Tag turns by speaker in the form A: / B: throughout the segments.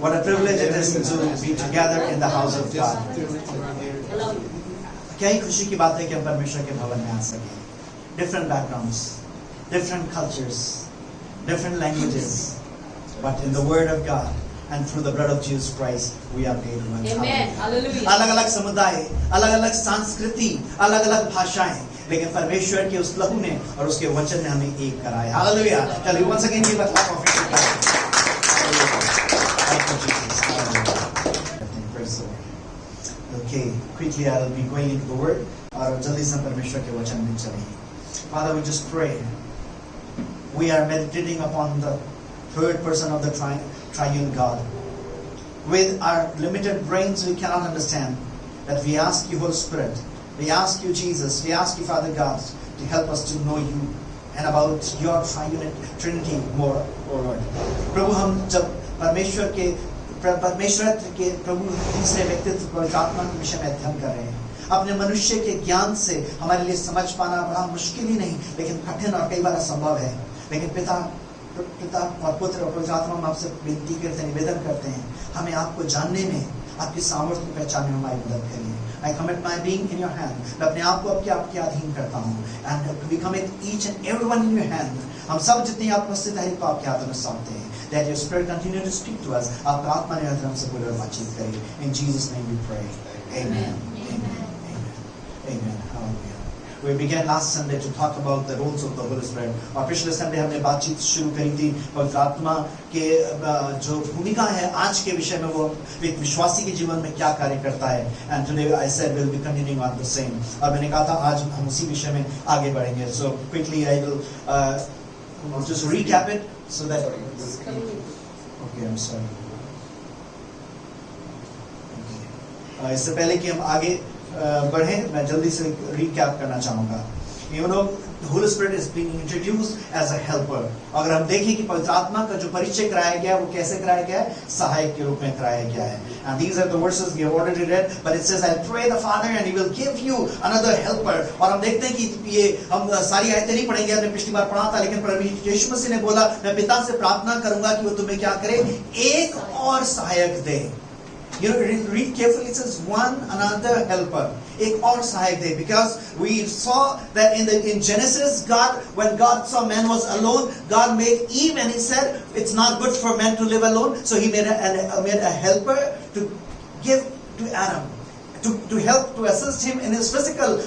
A: What a privilege it is to be together in the house of God. क्या ही खुशी की बात है कि हम परमेश्वर के भवन में आ सके. Different backgrounds, different cultures, different languages, but in the Word of God and through the blood of Jesus Christ we are made one.
B: Amen. Hallelujah.
A: अलग-अलग समुदाय, अलग-अलग संस्कृति, अलग-अलग भाषाएं, लेकिन परमेश्वर के उस लहू ने और उसके वचन ने हमें एक कराया. हालेलुया. चलिए once again give a clap of praise. Thank you Jesus. Praise the Lord. Okay, quickly I'll be going into the word. और जल्दी से परमेश्वर के वचन में चलेंगे. Father, we just pray. We are meditating upon the third person of the triune God. With our limited brains, we cannot understand. That we ask you, Holy Spirit. We ask you, Jesus. We ask you, Father God, to help us to know you and about your triune Trinity more, O Lord. प्रभु हम जब परमेश्वर के प्रभु तीसरे व्यक्तित्व पवित्र आत्मा के विषय में अध्ययन कर रहे हैं. अपने मनुष्य के ज्ञान से हमारे लिए समझ पाना बड़ा मुश्किल ही नहीं, लेकिन कठिन और कई बार असंभव है. लेकिन पिता और पुत्र और पवित्र आत्मा हम आपसे विनती करते हैं, निवेदन करते हैं, हमें आपको जानने में, आपकी सामर्थ्य को पहचानने में हमारी मदद करिए. I commit my being in your hand. मैं अपने आप को आपके अधीन करता हूँ. And we commit each and everyone in your hand. हम सब जितने आप उपस्थित हैं को आपके हाथों में सौंपते हैं. That your spirit continue to speak to us. आपका आत्मा निरंतर हमसे बोले और बातचीत करे. In Jesus' name we pray. Amen. Amen. Amen. Hallelujah. We began last Sunday to talk about the roles of the Holy Spirit. और पिछले संडे हमने बातचीत शुरू करी थी पवित्र आत्मा के जो भूमिका है आज के विषय में, वो एक विश्वासी के जीवन में क्या कार्य करता है. And today I said we'll be continuing on the same. और मैंने कहा था आज हम उसी विषय में आगे बढ़ेंगे. So quickly I will just recap it so that. Okay, I'm sorry. Okay. इससे पहले कि हम आगे बढ़े, मैं जल्दी से रिकैप करना चाहूंगा. You know, the Holy Spirit is being introduced as a helper. अगर हम देखें कि पवित्र आत्मा का जो परिचय कराया गया है वो कैसे कराया गया है, सहायक के रूप में कराया गया है. And these are the verses we have already read, but it says, "I'll pray the Father and He will give you another helper." और हम देखते हैं कि ये हम सारी आयतें नहीं पढ़ेंगे, हमने पिछली बार पढ़ा था, लेकिन प्रभु यीशु मसीह ने बोला, मैं पिता से प्रार्थना करूंगा कि वो तुम्हें क्या करे, एक और सहायक दे. You know, read carefully. It says one another helper. एक और सहायक दे. Because we saw that in Genesis, when God saw man was alone, God made Eve and He said it's not good for man to live alone. So He made a helper to give to Adam. To help, to assist him in his physical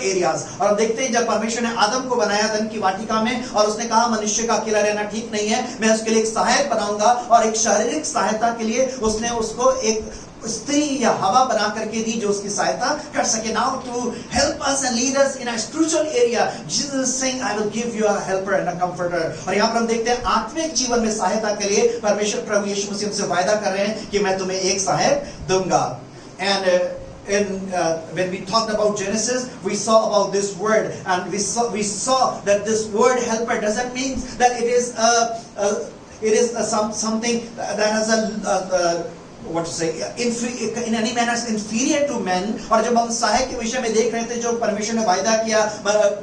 A: areas. और हम देखते हैं जब परमेश्वर ने आदम को बनाया धन की वाटिका में और उसने कहा मनुष्य का अकेला रहना ठीक नहीं है, मैं उसके लिए एक सहायक बनाऊंगा, और एक शारीरिक सहायता के लिए उसने उसको एक स्त्री या हवा बना करके दी जो उसकी सहायता कर सके. Now to help us and lead us in a spiritual area, Jesus is saying, I will give you a helper and a comforter. और यहाँ पर हम देखते हैं आत्मिक जीवन में सहायता के लिए परमेश्वर प्रभु यीशु मसीह से वायदा कर रहे हैं कि मैं तुम्हें एक सहायक दूंगा. And when we talked about Genesis, we saw about this word, and we saw that this word helper doesn't mean that it is something that has what to say, in any manner inferior to men. और जब हम सहायक के विषय में देख रहे थे जो परमेश्वर ने वायदा किया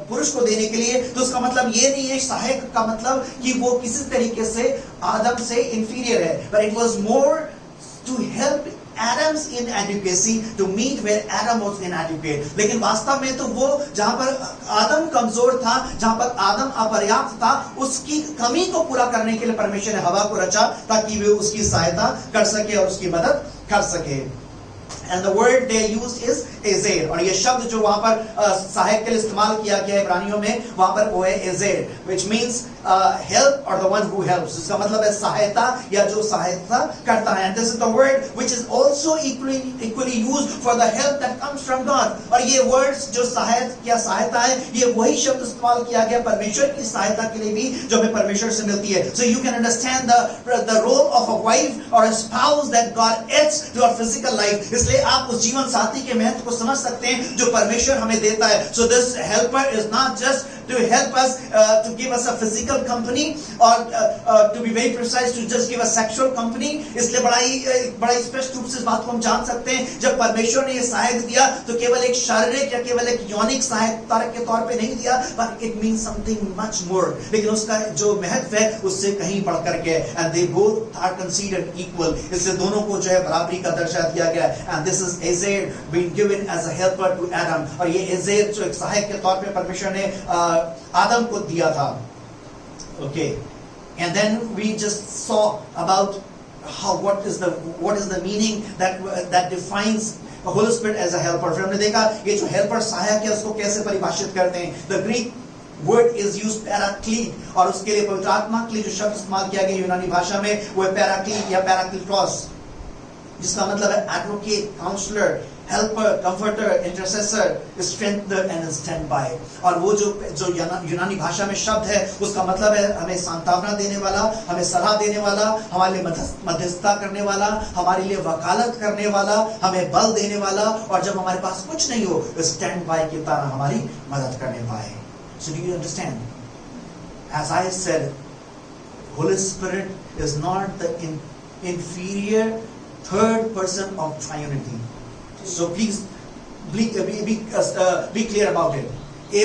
A: पुरुष को देने के लिए, तो उसका मतलब ये नहीं है सहायक का मतलब कि वो किसी तरीके से आदम से inferior है, but it was more to help Adam's inadequacy to meet where Adam was inadequate. लेकिन वास्तव में तो वो जहाँ पर आदम कमजोर था, जहाँ पर आदम अपर्याप्त था, उसकी कमी को पूरा करने के लिए परमेश्वर ने हवा को रचा ताकि वे उसकी सहायता कर सके और उसकी मदद कर सके. And the word they used is ezer. और ये शब्द जो वहाँ पर सहायक के लिए इस्तेमाल किया गया है इब्रानियों में, वहाँ पर वो है ezer, which means help or the one who helps. इसका मतलब है सहायता या जो सहायता करता है. And this is the word which is also equally used for the help that comes from God. और ये words जो सहायता या सहायता है, ये वही शब्द इस्तेमाल किया गया परमेश्वर की सहायता के लिए भी जो हमें परमेश्वर से मिलती है. So you can understand the role of a wife or a spouse that God adds to our physical life. इसलिए आप उस जीवन साथी के महत्व को समझ सकते हैं जो परमेश्वर हमें देता है. So this helper is not just to help us, to give us a physical company, or to be very precise, to just give us sexual company. इसलिए बड़ा स्पष्ट रूप से इस बात को हम जान सकते हैं, जब परमेश्वर ने ये सहायक दिया तो केवल एक शारीरिक या केवल एक यौनिक सहायता के तौर पे नहीं दिया, but it means something much more. लेकिन उसका जो महत्व है उससे कहीं बढ़कर के, and they both are considered equal. इससे दोनों को जो है बराबरी का दर्जा दिया गया, and this is Ezer being given as a helper to Adam. और ये Ezer जो एक सहायक के तौर पे परमेश्वर ने आदम को दिया था. Okay, and then we just saw about what is the meaning that defines the Holy Spirit as a helper. फिर हमने देखा ये जो helper सहायक है उसको कैसे परिभाषित करते हैं. The Greek word is used paraclete, और उसके लिए पवित्र आत्मा के लिए जो शब्द इस्तेमाल किया गया यूनानी भाषा में वो है paraclete या paracletos, जिसका मतलब है advocate, counselor, helper, comforter, intercessor, strengthener and stand by. और वो जो यूनानी भाषा में शब्द है उसका मतलब है हमें सांत्वना देने वाला, हमें सलाह देने वाला, हमारे लिए मध्यस्थता करने वाला, हमारे लिए वकालत करने वाला, हमें बल देने वाला, और जब हमारे पास कुछ नहीं हो स्टैंड बाय की तरह हमारी मदद करने पाए. So do you understand? As I said, Holy Spirit is not the inferior third person of Trinity. So please be clear about it.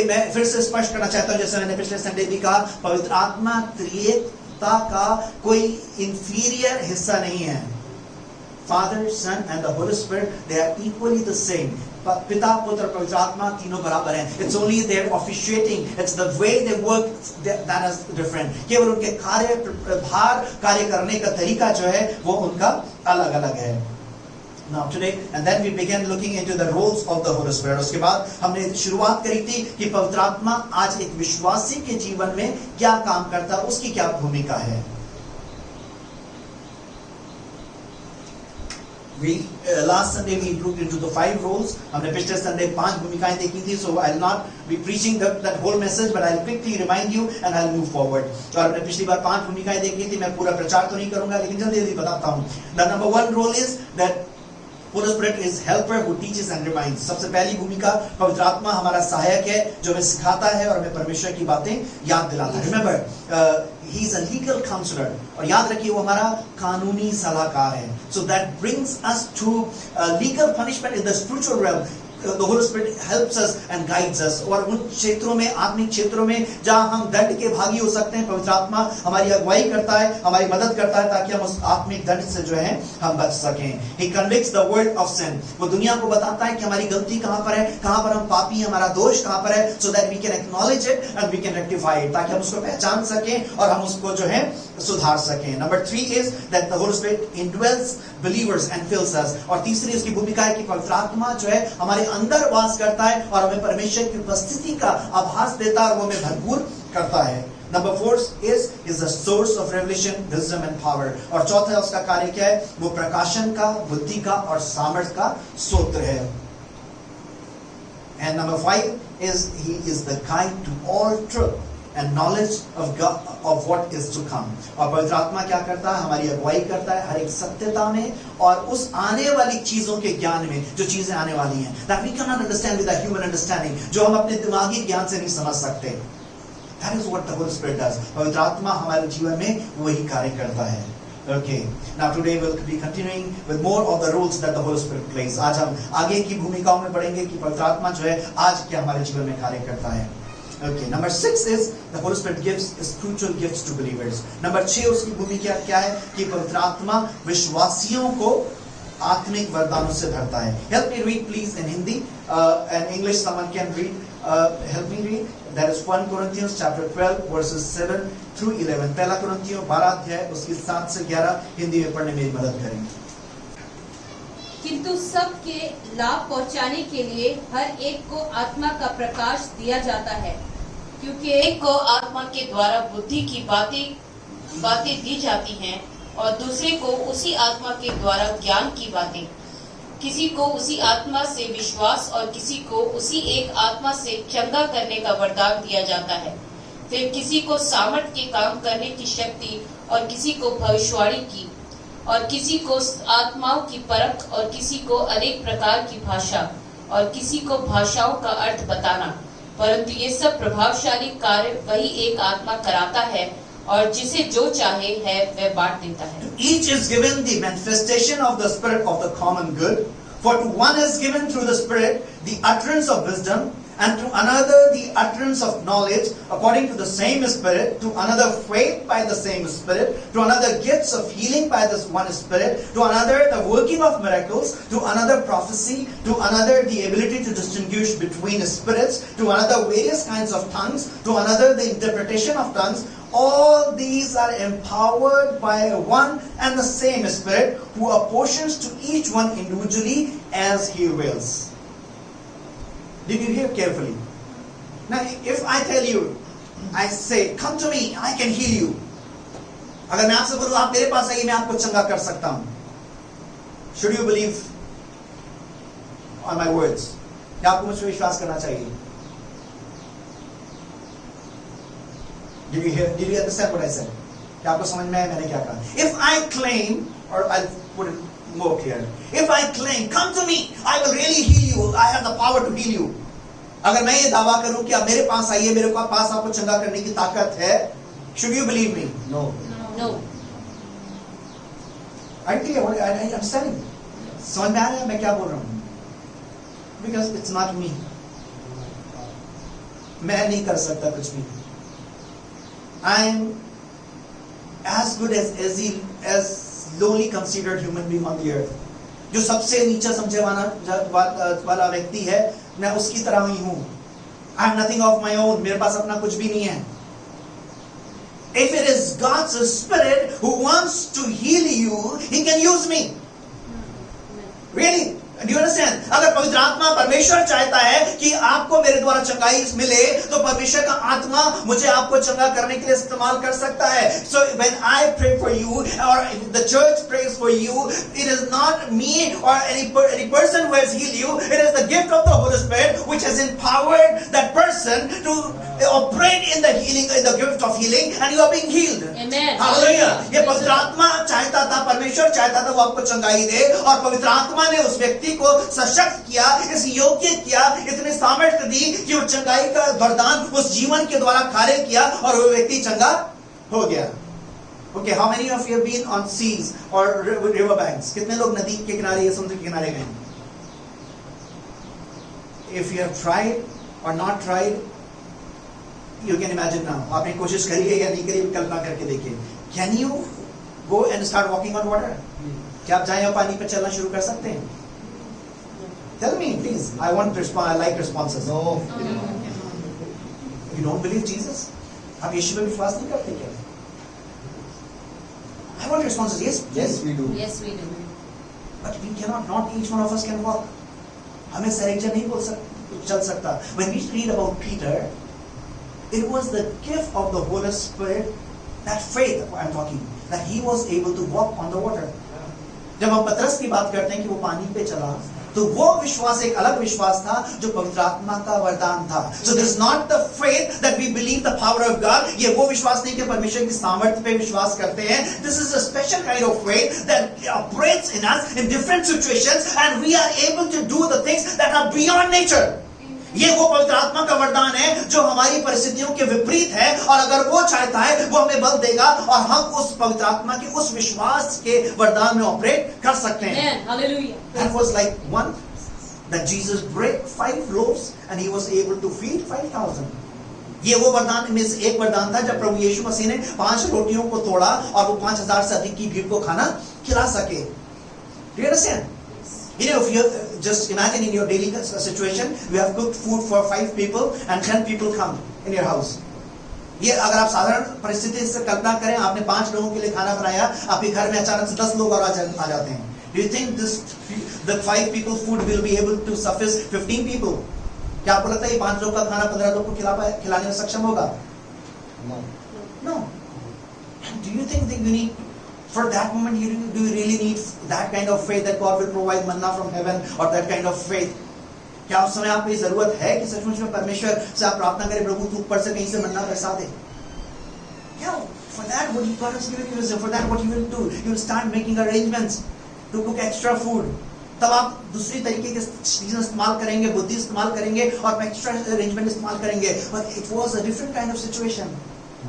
A: मैं फिर से स्पष्ट करना चाहता हूँ, जैसे मैंने पिछले संडे भी कहा, पवित्र आत्मा त्रिएकता का कोई inferior हिस्सा नहीं है. Father, Son and the Holy Spirit, they are equally the same. पिता, पुत्र, पवित्र आत्मा तीनों बराबर हैं. It's only their officiating, it's the way they work that is different. केवल उनके कार्य करने का तरीका जो है वो उनका अलग अलग है. Now today, and then we began looking into the roles of the Holy Spirit. उसके बाद हमने शुरुआत करी थी कि पवित्र आत्मा आज एक विश्वासी के जीवन में क्या काम करता है, उसकी क्या भूमिका है. Last Sunday we looked into the 5 roles. हमने पिछले संडे 5 भूमिकाएं देखी थी. So I'll not be preaching that whole message, but I'll quickly remind you and I'll move forward. और हमने पिछली बार 5 भूमिकाएं देखी थी. मैं पूरा प्रचार तो नहीं करूंगा, लेकिन जल्दी जल्दी बताता हूँ. The number 1 role is that Holy Spirit is helper who teaches and reminds. सबसे पहली भूमिका, पवित्र आत्मा हमारा सहायक है जो हमें सिखाता है और हमें परमेश्वर की बातें याद दिलाता है. Remember, he is a legal counselor, और याद रखिए वो हमारा कानूनी सलाहकार है. So that brings us to legal punishment in the spiritual realm. The Holy Spirit helps us and guides us. और उन क्षेत्रों में, आत्मिक क्षेत्रों में जहाँ हम दंड के भागी हो सकते हैं, पवित्र आत्मा हमारी अगुवाई करता है, हमारी मदद करता है ताकि हम उस आत्मिक दंड से जो है हम बच सकें. He convicts the world of sin. वो दुनिया को बताता है कि हमारी गलती कहाँ पर है, कहाँ पर हम पापी हैं, हमारा दोष कहाँ पर है, so that we can acknowledge it and we can rectify it, ताकि हम उसको पहचान सकें और हम उसको जो है सुधार सकें. Number 3 is that the Holy Spirit indwells believers and fills us. और तीसरी उसकी भूमिका है कि पवित्र आत्मा जो है हमारे अंदर वास करता है और हमें परमेश्वर की उपस्थिति का आभास देता है और वो हमें भरपूर करता है. Number 4 is the source of revelation, wisdom and power. और चौथा उसका कार्य क्या है, वो प्रकाशन का, बुद्धि का और सामर्थ्य का स्रोत है. And number 5 is he is the guide to all truth and knowledge of God, of what is to come. और पवित्र आत्मा क्या करता है, हमारी अगुवाई करता है हर एक सत्यता में और उस आने वाली चीजों के ज्ञान में, जो चीजें आने वाली हैं, that we cannot understand with a human understanding, जो हम अपने दिमागी ज्ञान से नहीं समझ सकते. That is what the Holy Spirit does. पवित्र आत्मा हमारे जीवन में वही कार्य करता है. Okay. Now today we'll be continuing with more of the roles that the Holy Spirit plays. आज हम आगे की भूमिकाओं में बढ़ेंगे कि पवित्र आत्मा जो है आज क्या हमारे जीवन में कार्य करता है. Okay. Number 6 is the Holy Spirit gives spiritual gifts to believers. Number 6 उसकी भूमिका क्या है कि पवित्र आत्मा विश्वासियों को आत्मिक वरदानों से भरता है. Help me read please in Hindi and English. Someone can read. Help me read. That is 1 Corinthians chapter 12 verses 7 through 11. पहला कुरिन्थियों 12 अध्याय उसकी 7 से 11 हिंदी में पढ़ने में मदद करेंगे.
B: किंतु सबके लाभ पहुंचाने के लिए हर एक को आत्मा का प्रकाश दिया जाता है, क्योंकि एक को आत्मा के द्वारा बुद्धि की बातें दी जाती हैं और दूसरे को उसी आत्मा के द्वारा ज्ञान की बातें. किसी को उसी आत्मा से विश्वास और किसी को उसी एक आत्मा से चंगा करने का वरदान दिया जाता है. फिर किसी को सामर्थ के काम करने की शक्ति और किसी को भविष्यवाणी की और किसी को आत्माओं की परख और किसी को अनेक प्रकार की भाषा और किसी को भाषाओं का अर्थ बताना परंतु ये सब प्रभावशाली कार्य वही एक आत्मा कराता है और जिसे जो चाहे है वह बांट देता है।
A: To each is given the manifestation of the Spirit of the common good. For to one is given through the Spirit the utterance of wisdom, and to another the utterance of knowledge according to the same Spirit, to another faith by the same Spirit, to another gifts of healing by this one Spirit, to another the working of miracles, to another prophecy, to another the ability to distinguish between spirits, to another various kinds of tongues, to another the interpretation of tongues. All these are empowered by one and the same Spirit, who apportions to each one individually as He wills. Did you hear carefully? Now, if I tell you, I say, come to me, I can heal you. अगर मैं आपसे बोलूं, आप मेरे पास आइए, मैं आपको चंगा कर सकता हूं. Should you believe on my words? या आपको मुझ पर विश्वास करना चाहिए? Did you understand what I said? क्या आपको समझ में आया मैंने क्या कहा? If I claim, or I'll put it more clear. If I claim, come to me, I will really heal you. I have the power to heal you. अगर मैं ये दावा करूं कि आप मेरे पास आइए, मेरे पास आपको चंगा करने की ताकत है, should you believe me? No.
B: No.
A: I understand. समझ में आ रहा है मैं क्या बोल रहा हूं? Because it's not me. मैं नहीं कर सकता कुछ भी. I'm as good as lowly considered human being on the earth. जो सबसे नीचा समझे वाला व्यक्ति है, मैं उसकी तरह ही हूं. I have nothing of my own. मेरे पास अपना कुछ भी नहीं है. If it is God's Spirit who wants to heal you, He can use me. Really? Do you understand? अगर पवित्र आत्मा परमेश्वर चाहता है कि आपको मेरे द्वारा चंगाई मिले, तो परमेश्वर का आत्मा मुझे आपको चंगा करने के लिए इस्तेमाल कर सकता है. So when I pray for you, or the church prays for you, it is not me or any person who has healed you. It is the gift of the Holy Spirit which has empowered that person to operate in the healing, in the gift of healing, and you are being healed.
B: Amen.
A: Hallelujah. ये पवित्र आत्मा चाहता था, परमेश्वर चाहता था वो आपको चंगाई दे, और पवित्र आत्मा ने उस व्यक्ति को सशक्त किया, इस योग्य किया, इतने सामर्थ्य दी कि वो चंगाई का वरदान उस जीवन के द्वारा कार्य किया और वो व्यक्ति चंगा हो गया. Okay, how many of you have been on seas or river banks? कितने लोग नदी के किनारे या समुद्र के किनारे गए? If you have tried or not tried, you can imagine now. आपने कोशिश करी है या नहीं करी, कल्पना करके देखिए. Can you go and start walking on water? क्या आप जाएं और पानी पर चलना शुरू कर सकते हैं? Tell me, please. I like responses. No. You don't believe Jesus? आप यीशु पर विश्वास नहीं करते क्या? I want responses. Yes, we do.
B: Yes, we do.
A: But we cannot. Not each one of us can walk. हमें सरेक्चर नहीं चल सकता. When we read about Peter, it was the gift of the Holy Spirit, that faith I'm talking, that he was able to walk on the water. जब हम पतरस की बात करते हैं कि वो पानी पे चला, तो वो विश्वास एक अलग विश्वास था जो पवित्र आत्मा का वरदान था. So this is not the faith that we believe the power of God. ये वो विश्वास नहीं कि परमेश्वर की सामर्थ्य पे विश्वास करते हैं. This is a special kind of faith that operates in us in different situations, and we are able to do the things that are beyond nature. ये वो पवित्र आत्मा का वरदान है जो हमारी परिस्थितियों के विपरीत है, और अगर वो चाहता है वो हमें बल देगा और हम उस पवित्र आत्मा के उस विश्वास के वरदान में ऑपरेट कर सकते हैं.
B: Hallelujah.
A: That was like one that Jesus break 5 loaves and he was able to feed 5,000. ये वो वरदान में से एक वरदान था जब प्रभु यीशु मसीह ने 5 रोटियों को तोड़ा और वो 5,000 से अधिक की भीड़ को खाना खिला सके. Do you understand? You know, if you just imagine in your daily situation, you have cooked food for 5 people and 10 people come in your house. ये अगर आप साधारण परिस्थिति से कल्पना करें, आपने 5 लोगों के लिए खाना बनाया, आपके घर में अचानक से 10 लोग और आ जाते हैं. Do you think the 5 people food will be able to suffice 15 people? क्या आपको लगता है ये 5 लोग का खाना 15 लोग को खिलाने में सक्षम होगा? No. Do you think that you need, for that moment, do you really need that kind of faith that God will provide manna from heaven, or that kind of faith? क्या उस समय आपको जरूरत है कि सचमुच में परमेश्वर से आप प्रार्थना करें, प्रभु तू ऊपर से कहीं से मन्ना बरसा दे? Yeah, for that what God has given you, for that what you will do, you will start making arrangements to cook extra food. तब आप दूसरी तरीके के चीजें इस्तेमाल करेंगे, बुद्धि इस्तेमाल करेंगे और एक्स्ट्रा अरेंजमेंट इस्तेमाल करेंगे. But it was a different kind of situation.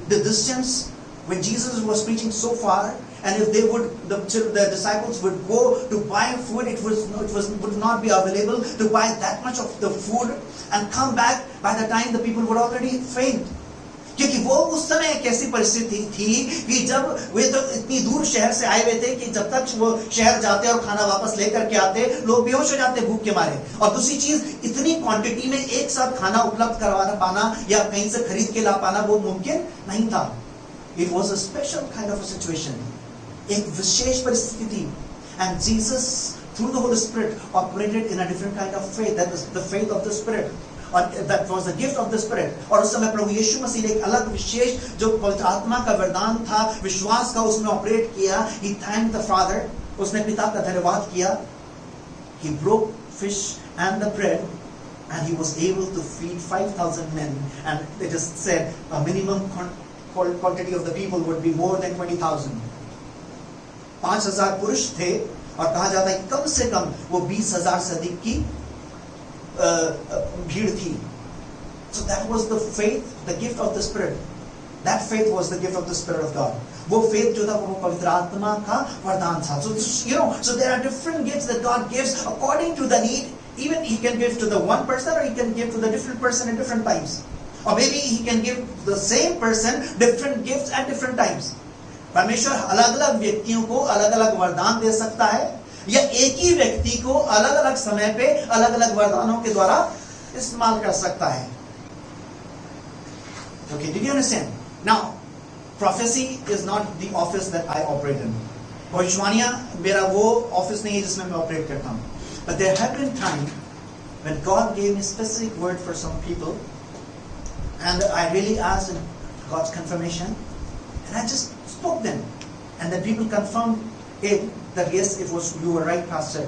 A: The distance when Jesus was preaching so far, and if they would, the disciples would go to buy food, it would not be available to buy that much of the food and come back. By the time the people would already faint. क्योंकि वो उस समय एक ऐसी परिस्थिति थी कि जब वे तो इतनी दूर शहर से आए हुए थे कि जब तक वो शहर जाते और खाना वापस लेकर के आते, लोग बेहोश हो जाते भूख के मारे. और दूसरी चीज, इतनी क्वांटिटी में एक साथ खाना उपलब्ध करवाना पाना या कहीं से खरीद के ला पाना वो मुमकिन नहीं था. It was a special kind of a situation. एक विशेष परिस्थिति थी. And Jesus, through the Holy Spirit, operated in a different kind of faith. That was the faith of the Spirit. और that was the gift of the Spirit. और उस समय प्रभु यीशु मसीह ने एक अलग विशेष जो पवित्र आत्मा का वरदान था, विश्वास का, उसमें ऑपरेट किया. He thanked the Father. उसने पिता का धन्यवाद किया. He broke fish and the bread, and he was able to feed 5,000 men. And they just said a minimum quantity of the people would be more than 20,000. 5,000 पुरुष थे और कहा जाता है कम से कम वो 20,000 से अधिक की भीड़ थी. So that was the faith, the gift of the Spirit. That faith was the gift of the Spirit of God. वो faith जो था वो पवित्र आत्मा का वरदान था. So there are different gifts that God gives according to the need. Even He can give to the one person, or He can give to the different person at different times. Or maybe He can give the same person different gifts at different times. परमेश्वर अलग-अलग व्यक्तियों को अलग-अलग वरदान दे सकता है, या एक ही व्यक्ति को अलग-अलग समय पे अलग-अलग वरदानों के द्वारा इस्तेमाल कर सकता है. Okay, did you understand? Now, prophecy is not the office that I operate in. भविष्यवाणियां मेरा वो ऑफिस नहीं है जिसमें मैं ऑपरेट करता हूं. But there have been times when God gave me specific word for some people, and I really asked God's confirmation, and I just spoke them, and then people confirmed it that yes, it was, you were right, pastor.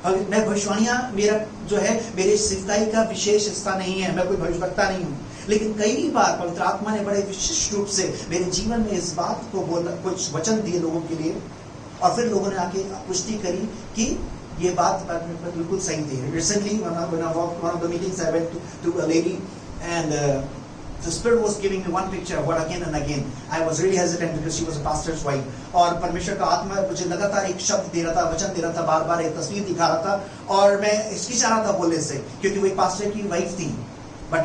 A: मैं भविष्यवाणियां मेरा जो है मेरे सेवकाई का विशेष हिस्सा नहीं है, मैं कोई भविष्यवक्ता नहीं हूं. लेकिन कई बार पवित्र आत्मा ने बड़े विशिष्ट रूप से मेरे जीवन में इस बात को बोला, कुछ वचन दिए लोगों के लिए, और फिर लोगों ने आके पुष्टि करी कि ये बात बिल्कुल सही थी. Recently, when I walked one of the meetings, I went to a lady, and the Spirit was giving me one picture of what again and again. I was really hesitant because she was a pastor's wife. और परमेश्वर का आत्मा मुझे लगातार एक शब्द दे रहा था, वचन दे रहा था, बार बार एक तस्वीर दिखा रहा था, और मैं हिचकिचा रहा था बोलने से, क्योंकि वो एक पास्टर की वाइफ थी. But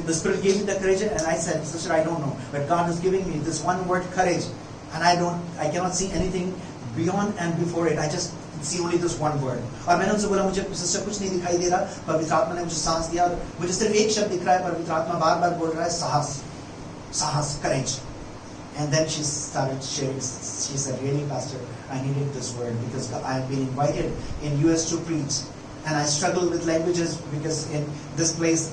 A: the Spirit gave me the courage, and I said, sister, I don't know, but God is giving me this one word, courage, and I cannot see anything beyond and before it. I just see only this one word. और मैंने उनसे बोला, मुझे sister कुछ नहीं दिखाई दे रहा, पवित्र आत्मा ने मुझे साहस दिया, और मुझे सिर्फ एक शब्द दिख रहा है, पवित्र आत्मा बार बार बोल रहा है, साहस, साहस, courage. And then she started sharing. She said, really, pastor, I needed this word because I have been invited in US to preach, and I struggle with languages because in this place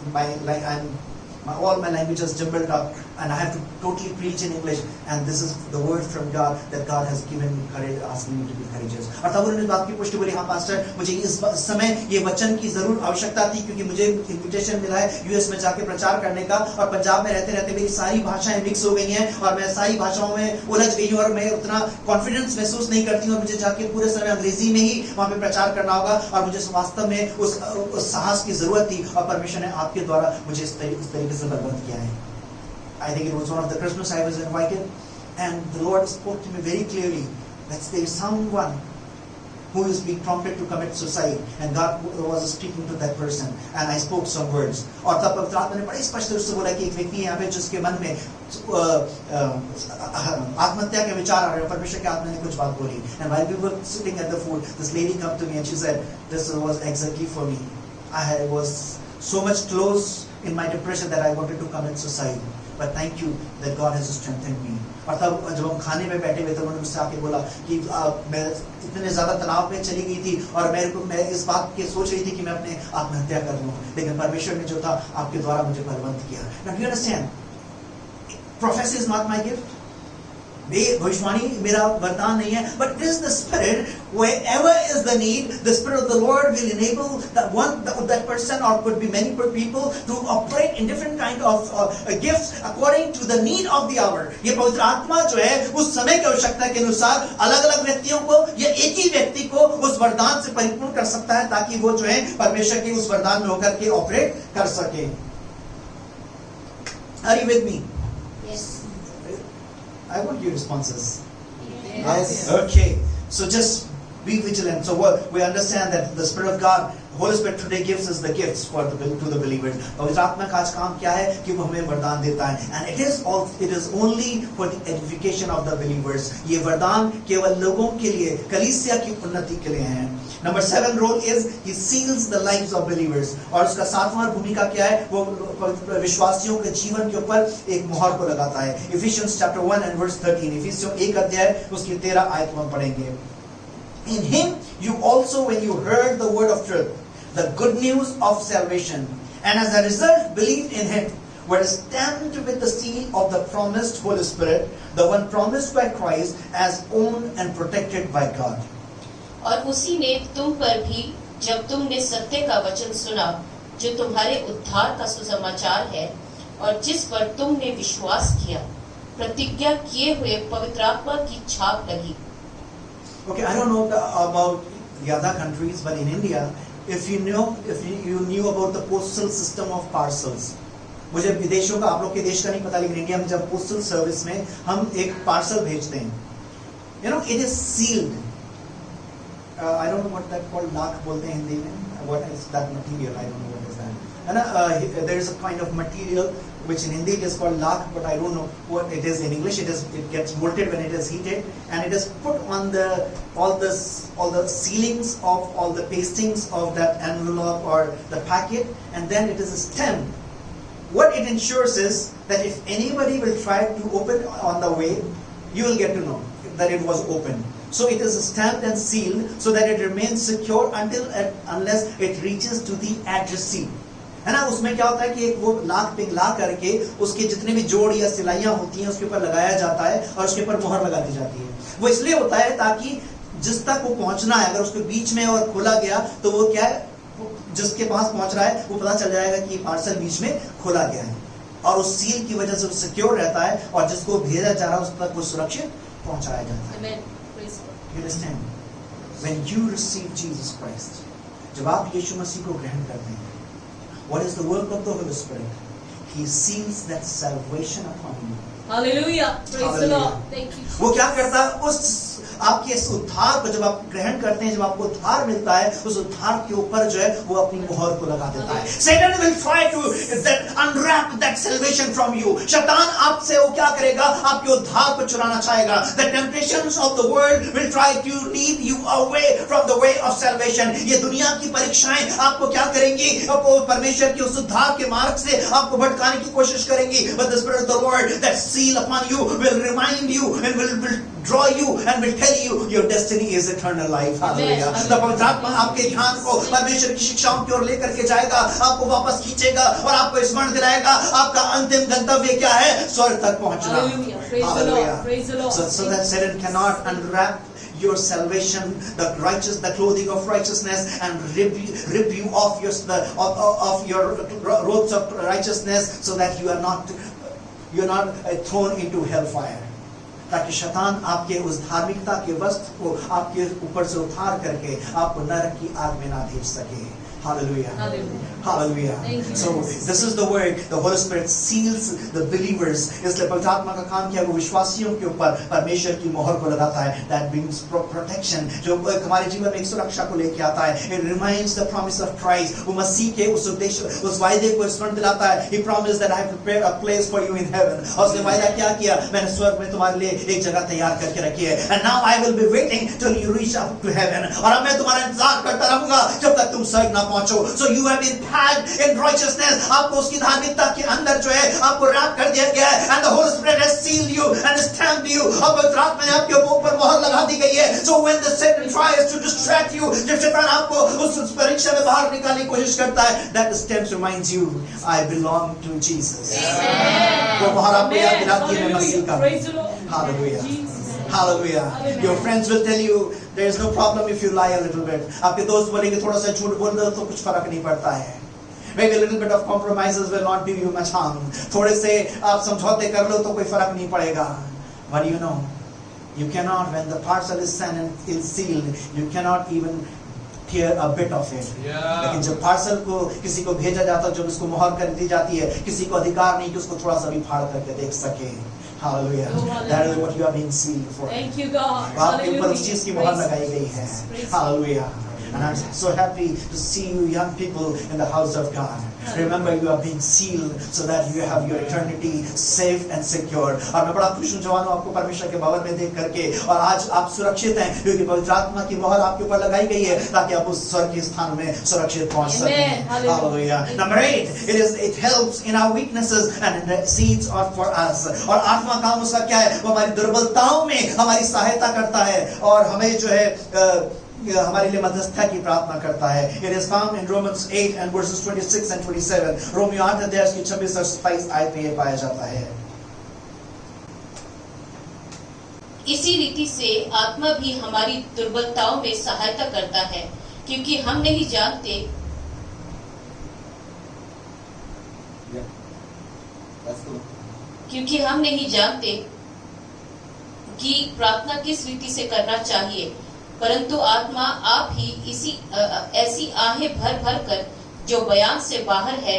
A: all my languages jumbled up, and I have to totally preach in English, and this is the word from God that God has given me courage, asking me to be courageous. और तब उन्होंने बात की पुष्टि बोली, हाँ pastor, मुझे इस समय ये वचन की जरूर आवश्यकता थी, क्योंकि मुझे इन्विटेशन मिला है यूएस में जाके प्रचार करने का, और पंजाब में रहते रहते मेरी सारी भाषाएं मिक्स हो गई हैं, और मैं सारी भाषाओं में उलझ गई हूँ, और मैं उतना कॉन्फिडेंस महसूस नहीं करती हूँ, और मुझे जाके पूरे समय अंग्रेजी में ही वहाँ पे प्रचार करना होगा, और मुझे वास्तव में उस साहस की जरूरत थी, और परमेश्वर ने आपके द्वारा मुझे इस तरीके से बलवंत किया है. I think it was one of the Christmas I was invited, and the Lord spoke to me very clearly that there is someone who is being prompted to commit suicide, and God was speaking to that person, and I spoke some words. और तब पवित्र आत्मा ने बड़े स्पष्ट रूप से बोला कि एक व्यक्ति है यहाँ पे जिसके मन में आत्महत्या के विचार आ रहे हैं. परमेश्वर के आत्मा ने कुछ बात बोली, and while we were sitting at the food, this lady came to me and she said, this was exactly for me. I was so much close in my depression that I wanted to commit suicide, but thank you that God has strengthened me. और तब जब हम खाने में बैठे हुए थे, उन्होंने मुझसे आके बोला कि मैं इतने ज्यादा तनाव में चली गई थी, और मैं इस बात के सोच रही थी कि मैं अपने आत्महत्या कर लूं, लेकिन परमेश्वर ने जो था आपके द्वारा मुझे बलवंत किया. Now do you understand? Prophecy is not my gift. भविष्यवाणी मेरा वरदान नहीं है, but it is the Spirit. Wherever is the need, the Spirit of the Lord will enable that person, or could be many people, to operate in different kind of gifts according to the need of the hour. ये पवित्र आत्मा जो है उस समय की आवश्यकता के अनुसार अलग अलग व्यक्तियों को या एक ही व्यक्ति को उस वरदान से परिपूर्ण कर सकता है, ताकि वो जो है परमेश्वर के उस वरदान में होकर के ऑपरेट कर सके. Are you with me?
B: Yes.
A: I want your responses.
C: Yes.
A: Okay. So just be vigilant. So we understand that the Spirit of God, Holy Spirit today gives us the gifts to the believers. पवित्र आत्मा का आज काम क्या है कि वो हमें वरदान देता है. And it is only for the edification of the believers. ये वरदान केवल लोगों के लिए, कलीसिया की उन्नति के लिए हैं. Number 7 role is he seals the lives of believers. और उसका 7वां भूमिका क्या है? वो विश्वासियों के जीवन के ऊपर एक मोहर को लगाता है. Ephesians chapter 1 and verse 13. इफिसियों 1 अध्याय उसकी 13 आयत में पढ़ेंगे. In him you also, when you heard the word of truth, the good news of salvation, and as a result believed in him, were stamped with the seal of the promised Holy Spirit, the one promised by Christ, as owned and protected by God.
B: और उसी ने तुम पर भी, जब तुमने सत्य का वचन सुना, जो तुम्हारे उद्धार का सुसमाचार है, और जिस पर तुमने विश्वास किया, प्रतिज्ञा किए हुए पवित्र आत्मा की छाप लगी.
A: Okay, I don't know about the other countries, but in India, if you knew about the postal system of parcels. मुझे विदेशों का, आप लोग के देश का नहीं पता, लेकिन इंडिया में जब पोस्टल सर्विस में हम एक पार्सल भेजते हैं, it is sealed. I don't know what that called, lakh बोलते हैं हिंदी में. What is that material? I don't know what is that. And there is a kind of material which in Hindi it is called lakh, but I don't know what it is in English. It gets molted when it is heated, and it is put on all the sealings of all the pastings of that envelope or the packet, and then it is stamped. What it ensures is that if anybody will try to open on the way, you will get to know that it was opened. So it is stamped and sealed so that it remains secure unless it reaches to the addressee. है ना, उसमें क्या होता है कि एक वो लाख पिघला करके उसके जितने भी जोड़ या सिलाइयां होती हैं उसके ऊपर लगाया जाता है और उसके ऊपर मोहर लगा दी जाती है. वो इसलिए होता है ताकि जिस तक वो पहुंचना है, अगर उसके बीच में और खोला गया तो वो क्या है, जिसके पास पहुंच रहा है वो पता चल जाएगा कि पार्सल बीच में खोला गया है, और उस सील की वजह से वो सिक्योर रहता है, और जिसको भेजा जा रहा है उस तक वो सुरक्षित पहुंचाया जाता है. You understand? When you receive Jesus Christ, जब आप यीशु मसीह को ग्रहण करते हैं, what is the work of the Holy Spirit? He seals that salvation upon you.
B: Hallelujah. Praise the Lord. Thank you.
A: वो क्या करता है, उस आपके इस उद्धार को जब आप ग्रहण करते हैं, जब आपको उद्धार मिलता है, उस उद्धार के ऊपर जो है वो अपनी मोहर को लगा देता है. Satan will try to unwrap that salvation from you. शैतान आपसे वो क्या करेगा, आपके उद्धार को चुराना चाहेगा. The temptations of the world will try to lead you away from the way of salvation. ये दुनिया की परीक्षाएं आपको क्या करेंगी, आपको परमेश्वर के उस उद्धार के मार्ग से आपको भटकाने की कोशिश करेंगी. But the Spirit of the Lord, that seal upon you, will remind you and will draw you and will tell you your destiny is eternal life. Hallelujah. The पवित्र आत्मा आपके ध्यान को परमेश्वर की शिक्षाओं की ओर लेकर के जाएगा, आपको वापस खींचेगा और आपको स्मरण दिलाएगा आपका अंतिम गंतव्य क्या है, स्वर्ग तक पहुंचना.
B: Hallelujah. Praise the Lord.
A: So that Satan cannot unwrap your salvation, the clothing of righteousness, and rip you off your robes of righteousness, so that you are not thrown into hellfire. ताकि शैतान आपके उस धार्मिकता के वस्त्र को आपके ऊपर से उतार करके आपको नरक की आग में ना भेज सके. Hallelujah. Hallelujah. So this is the work. The Holy Spirit seals the believers. इसलिए पवित्र आत्मा का काम क्या है, वो विश्वासियों के ऊपर परमेश्वर की मोहर को लगाता है. That brings protection, जो हमारे जीवन में एक सुरक्षा को लेके आता है. It reminds the promise of Christ. वो मसीह के उस उद्देश्य, उस वायदे को स्मरण दिलाता है. He promised that I have prepared a place for you in heaven. और उसने वायदा क्या किया, मैंने स्वर्ग में तुम्हारे लिए एक जगह तैयार करके रखी है. And now I will be waiting till you reach up to heaven. और अब मैं तुम्हारा इंतजार करता रहूंगा जब तक तुम स्वर्ग ना पहुंचो. So you have been packed in righteousness. आपको उसकी धार्मिकता के अंदर जो है आपको रैप कर दिया गया है. And the Holy Spirit has sealed you and stamped you. अब पवित्र आत्मा ने आपके ऊपर मोहर लगा दी गई है. so when the Satan tries to distract you, जब शैतान आपको उस परीक्षा में बाहर निकालने की कोशिश करता है, that step reminds you, I belong to Jesus. वो बाहर आपको याद दिलाती है मैं मसीह का हूँ. Hallelujah. Hallelujah. Your friends will tell you there is no problem if you lie a little bit. आपके दोस्त बोलेंगे थोड़ा सा झूठ बोल दो तो कुछ फर्क नहीं पड़ता है. Maybe a little bit of compromises will not do you much harm. थोड़े से आप समझौते कर लो तो कोई फर्क नहीं पड़ेगा. But you know, you cannot, when the parcel is sent and is sealed, you cannot even tear a bit of it. लेकिन जब पार्सल को किसी को भेजा जाता है, जब उसको मोहर कर दी जाती है, किसी को अधिकार नहीं कि उसको थोड़ा सा भी फाड़ करके देख सके. Hallelujah. That is what you are being sealed for.
B: Thank you, God.
A: आपके ऊपर उस चीज की मोहर लगाई गई है. Hallelujah. And I'm so happy to see you young people in the house of God. Remember, you are being sealed so that you have your eternity safe and secure. और मैं बड़ा खुश हूँ जवानों आपको परमेश्वर के भवन में देख करके, और आज आप सुरक्षित हैं क्योंकि पवित्र आत्मा की मोहर आपके ऊपर लगाई गई है ताकि आप उस स्वर्ग के स्थान में सुरक्षित पहुंच सकें. Hallelujah. Number 8, it helps in our weaknesses and intercedes for us. और आठवां काम उसका क्या है? वो हमारी दुर्बलताओं में हमारी सहायता करता है और हमें जो है हमारे लिए मध्यस्थता की प्रार्थना करता है. It is found in Romans 8 and verses 26 and 27. Romeo 8 अध्याय की 26 और 27 आयत में ये पाया जाता है.
B: इसी रीति से आत्मा भी हमारी दुर्बलताओं में सहायता करता है, क्योंकि हम नहीं जानते कि प्रार्थना किस रीति से करना चाहिए, परंतु आत्मा आप ही ऐसी आहें भर भर कर जो बयान से बाहर है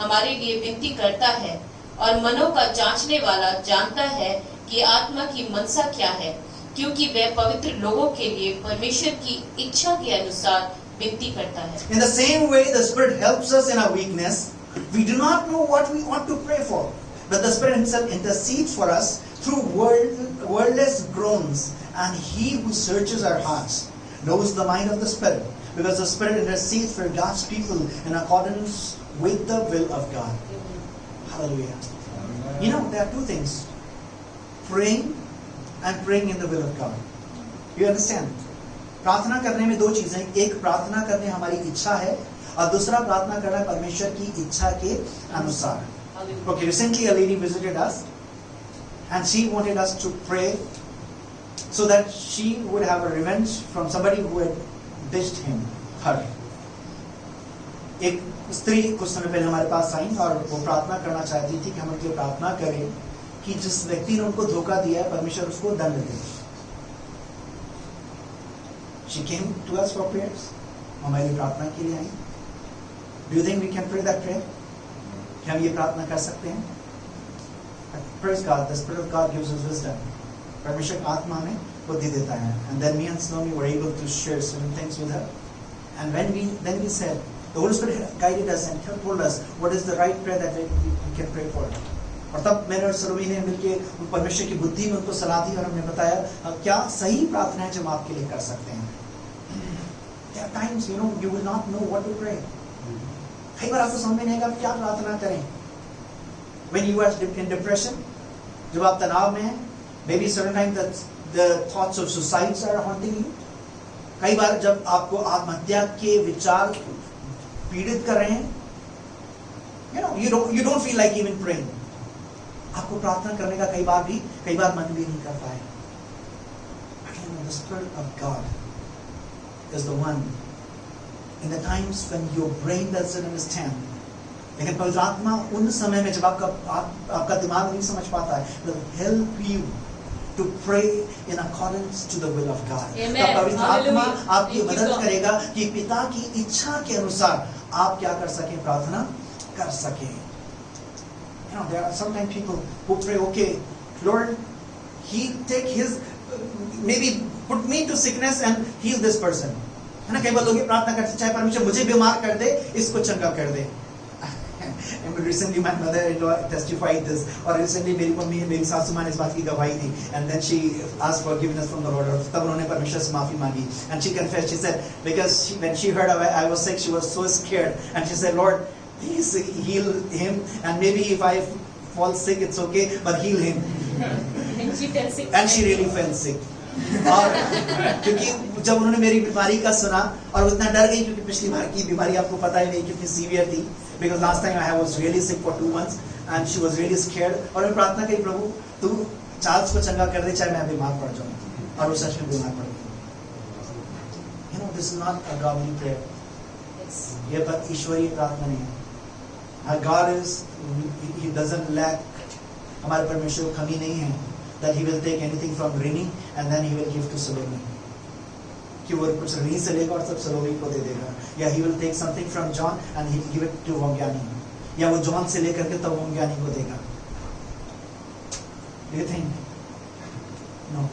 B: हमारे लिए विनती करता है. और मनों का जांचने वाला जानता है कि आत्मा की मनसा क्या है, क्योंकि वह पवित्र लोगों के लिए परमेश्वर की इच्छा के अनुसार विनती करता है.
A: In the same way the Spirit helps us in our weakness. We do not know what we ought to pray for, but the Spirit Himself intercedes for us through wordless groans. And He who searches our hearts knows the mind of the Spirit, because the Spirit intercedes for God's people in accordance with the will of God. Hallelujah. You know, there are two things: praying and praying in the will of God. You understand? प्रार्थना करने में दो चीजें, एक प्रार्थना करने हमारी इच्छा है और दूसरा प्रार्थना करना परमेश्वर की इच्छा के अनुसार. Okay, recently a lady visited us and she wanted us to pray so that she would have a revenge from somebody who had ditched her. एक स्त्री कुछ समय पहले हमारे पास आई और वो प्रार्थना करना चाहती थी कि हम उनके लिए प्रार्थना करें कि जिस व्यक्ति ने उनको धोखा दिया है परमेश्वर उसको दंड दे. She came to us for prayers. हमारे लिए प्रार्थना के लिए आई. Do you think we can pray that prayer? क्या हम ये प्रार्थना कर सकते हैं? Praise God, the Spirit of God gives us wisdom. परमेश्वर का आत्मा हमें बुद्धि देता है. And then me and Salome were able to share certain things with her. And when we said, the Holy Spirit guided us and told us what is the right prayer that we can pray for. और तब मैंने और सलोमी ने मिलके परमेश्वर की बुद्धि में उनको सलाह दी और हमने बताया क्या सही प्रार्थना है जो हम आपके लिए कर सकते हैं. There are times, you will not know what to pray. कई बार आपको समझ में नहीं आएगा आप क्या प्रार्थना करें. When you are in depression, जब आप तनाव में हैं, maybe certain times that the thoughts of suicides are haunting you. कई बार जब आपको आत्महत्या के विचार पीड़ित कर रहे हैं, you don't feel like even praying. आपको प्रार्थना करने का कई बार मन भी नहीं करता है. Again, the Spirit of God is the one in the times when your brain doesn't understand. लेकिन पवित्र आत्मा उन समय में जब आपका दिमाग नहीं समझ पाता है, will help you to pray in accordance to the will of God. पवित्र आत्मा आपकी मदद करेगा कि पिता की इच्छा के अनुसार आप क्या कर सकें, प्रार्थना कर सकें. There are sometimes people who pray, okay, Lord, maybe put me to sickness and heal this person. है ना, कई बार लोग ये प्रार्थना करते चाहे परमेश्वर मुझे बीमार कर दे, इसको चंगा कर दे. And recently my mother-in-law testified this, और recently मेरी सासू माँ ने इस बात की गवाही दी, and then she asked forgiveness from the Lord, और तब उन्होंने परमेश्वर से माफी मांगी. And she confessed, she said, because when she heard I was sick, she was so scared, and she said, Lord, please heal him, and maybe if I fall sick it's okay, but heal him.
B: And she fell sick.
A: And she really fell sick. और क्योंकि जब उन्होंने मेरी बीमारी का सुना और वो इतना डर गई, क्योंकि पिछली बार की बीमारी आपको पता ही नहीं कितनी सीवियर थी, because last time I was really sick for 2 months and she was really scared. और मैं प्रार्थना करी, प्रभु तू चार्ल्स को चंगा कर दे चाहे मैं बीमार पड़ जाऊं, और वो सच में बीमार पड़ गई। You know this is not a godly prayer, ये पर ईश्वरीय प्रार्थना नहीं है। Our God is, He doesn't lack, हमारे परमेश्वर को कमी नहीं है that He will take anything from Rini and then He will give to Salome, कि वो कुछ rini से लेगा और सब सलोमी को दे देगा, या He will take something from John and He will give it to वंज्ञानी, या वो जॉन से लेकर के तब वंज्ञानी को देगा। Do you think? No.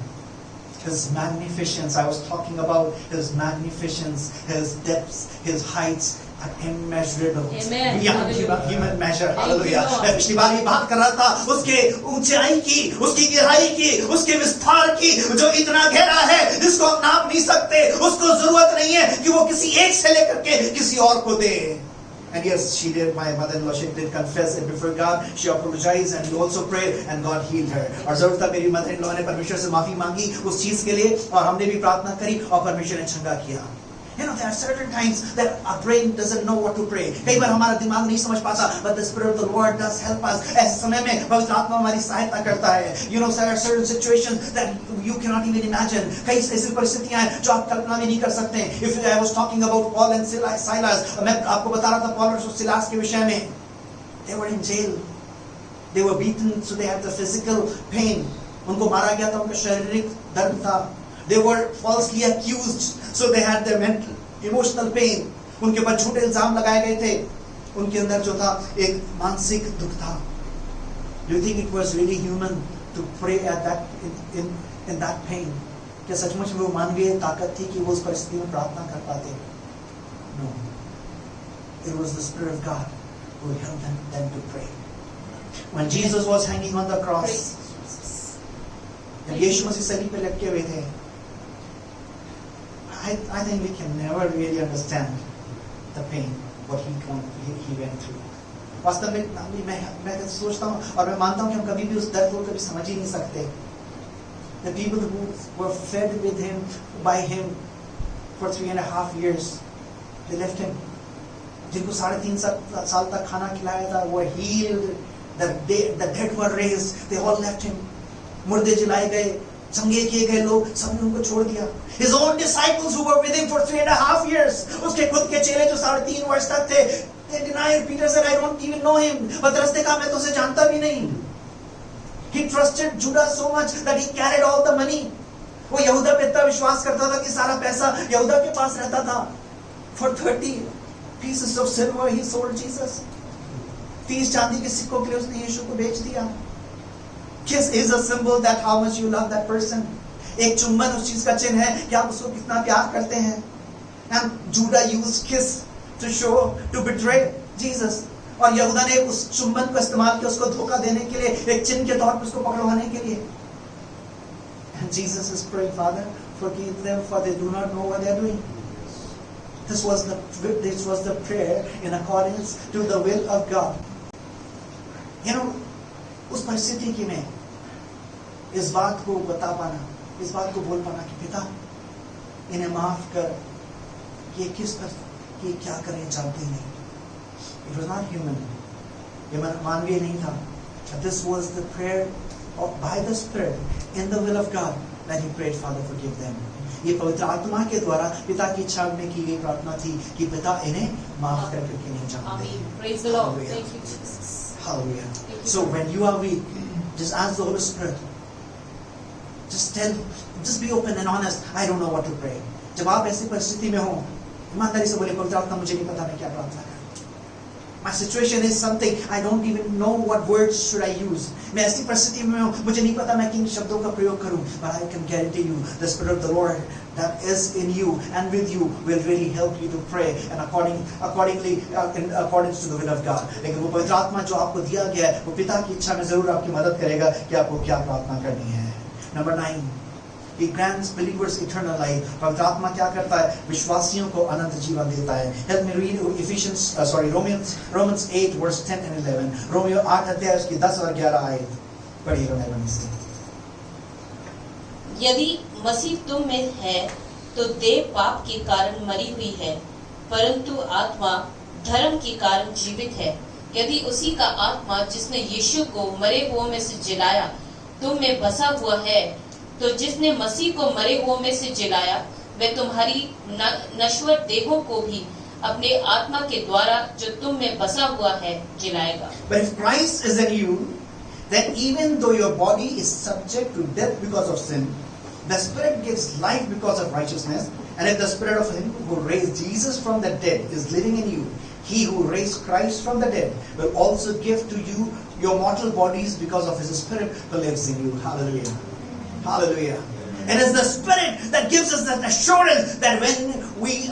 A: His magnificence, I was talking about His magnificence, His depths, His heights are immeasurable.
B: Amen.
A: Beyond human measure. Hallelujah.
B: Thank you, Lord.
A: मैं पिछली बार ये बात कर रहा था उसके ऊंचाई की, उसकी गहराई की, उसके विस्तार की, जो इतना गहरा है जिसको हम नाप नहीं सकते। उसको जरूरत नहीं है कि वो किसी एक से लेकर के किसी और को दे। And yes, she did, my mother-in-law, she did confess it before God. She apologized and we also prayed and God healed her. और जरूर था मेरी mother-in-law ने परमेश्वर से माफी मांगी उस चीज के लिए, और हमने भी प्रार्थना करी और परमेश्वर ने चंगा किया। You know, there are certain times that our brain doesn't know what to pray. कई बार हमारा दिमाग नहीं समझ पाता, but the Spirit of the Lord does help us. ऐसे समय में पवित्र आत्मा हमारी सहायता करता है। You know, there are certain situations that you cannot even imagine. कई ऐसी परिस्थितियां हैं जो आप कल्पना भी नहीं कर सकते। If I was talking about Paul and Silas, मैं आपको बता रहा था पॉल और सिलास के विषय में। They were in jail. They were beaten, so they had the physical pain. उनको मारा गया था, उनका शारीरिक दर्द था। They were falsely accused, so they had their mental, emotional pain. उनके ऊपर झूठे इल्जाम लगाए गए थे। उनके अंदर जो था एक मानसिक दुख था। Do you think it was really human to pray at that in that pain? क्या सचमुच में वो मानवीय ताकत थी कि वो उस परिस्थिति में प्रार्थना कर पाते? No. It was the Spirit of God who helped them to pray. When Jesus was hanging on the cross, जब यीशु मसीह सलीब पे लटके हुए थे, I think we can never really understand the pain what he went through. वास्तव में मैं सोचता हूँ और मैं मानता हूँ कि हम कभी भी उस दर्द को कभी समझ ही नहीं सकते। The people who were fed with him, by him for 3.5 years, they left him. जिनको 3.5 साल तक खाना खिलाया था, were healed. The dead were raised. They all left him. मुर्दे जिलाए गए, चंगे किए गए लोग, सबने उनको छोड़ दिया। His own disciples who were with him for 3.5 years, उसके खुद के चेले जो 3.5 वर्ष तक थे, they denied. Peter said, I don't even know him. पतरस ने कहा, मैं तो उसे जानता भी नहीं। He trusted Judas so much that he carried all the money. वो यहूदा पे इतना विश्वास करता था कि सारा पैसा यहूदा के पास रहता था। For 30 pieces of silver he sold Jesus. 30 चांदी के सिक्कों के लिए उसने यीशु को बेच दिया। Kiss is a symbol that how much you love that person. एक चुम्बन उस चीज का चिन्ह है कि आप उसको कितना प्यार करते हैं। And Judah used kiss to show, to betray Jesus. और यहूदा ने उस चुम्बन को इस्तेमाल किया उसको धोखा देने के लिए, एक चिन्ह के तौर पर उसको पकड़वाने के लिए। And Jesus is praying, Father, forgive them for they do not know what they are doing. This was the prayer in accordance to the will of God. You know, उस परिस्थिति की में इस बात को बता पाना, इस बात को बोल पाना कि पिता इन्हें माफ कर, ये किस पर ये क्या करें जानते नहीं। It was not human. ये मानवीय नहीं था. But this was the prayer by the Spirit in the will of God that he prayed, Father, forgive them. ये पवित्र आत्मा के द्वारा पिता की इच्छा में की गई प्रार्थना थी कि पिता इन्हें माफ कर करके नहीं जानते।
B: Praise the Lord. Thank you, Jesus.
A: Hallelujah. So when you are weak, just ask the Holy Spirit. Just be open and honest. I don't know what to pray. जब आप ऐसी परिस्थिति में हो, ईमानदारी से बोले, पवित्र आत्मा मुझे नहीं पता मैं क्या प्रार्थना करूं। My situation is something I don't even know what words should I use. मैं ऐसी परिस्थिति में हूँ, मुझे नहीं पता मैं किन शब्दों का प्रयोग करूं. But I can guarantee you, the Spirit of the Lord that is in you and with you will really help you to pray and accordingly in accordance to the will of God. लेकिन वो पवित्र आत्मा जो आपको दिया गया है, वो पिता की इच्छा में जरूर आपकी मदद करेगा कि आपको क्या प्रार्थना करनी है. Number 9. He grants believers eternal life. पवित्र आत्मा क्या करता है? विश्वासियों को अनंत जीवन देता है. Help me read Romans 8 verse 10 and 11. Romeo 8 अध्याय उसकी 10 और 11 आयत पढ़िए रोमियो से.
B: यदि मसीह तुम में है तो देह पाप के कारण मरी हुई है, परंतु आत्मा धर्म के कारण जीवित है। यदि उसी का आत्मा जिसने यीशु को मरे हुओं में से जिलाया तुम में बसा हुआ है, तो जिसने मसीह को मरे हुओं में से जिलाया वह तुम्हारी नश्वर देहों को भी अपने आत्मा के द्वारा जो तुम में बसा हुआ है जिलाएगा।
A: But if Christ is in you, then even though your body is subject to death because of sin, the Spirit gives life because of righteousness. And if the Spirit of Him who raised Jesus from the dead is living in you, He who raised Christ from the dead will also give to you your mortal bodies because of His Spirit who lives in you. Hallelujah. Hallelujah. It is the Spirit that gives us that assurance that when we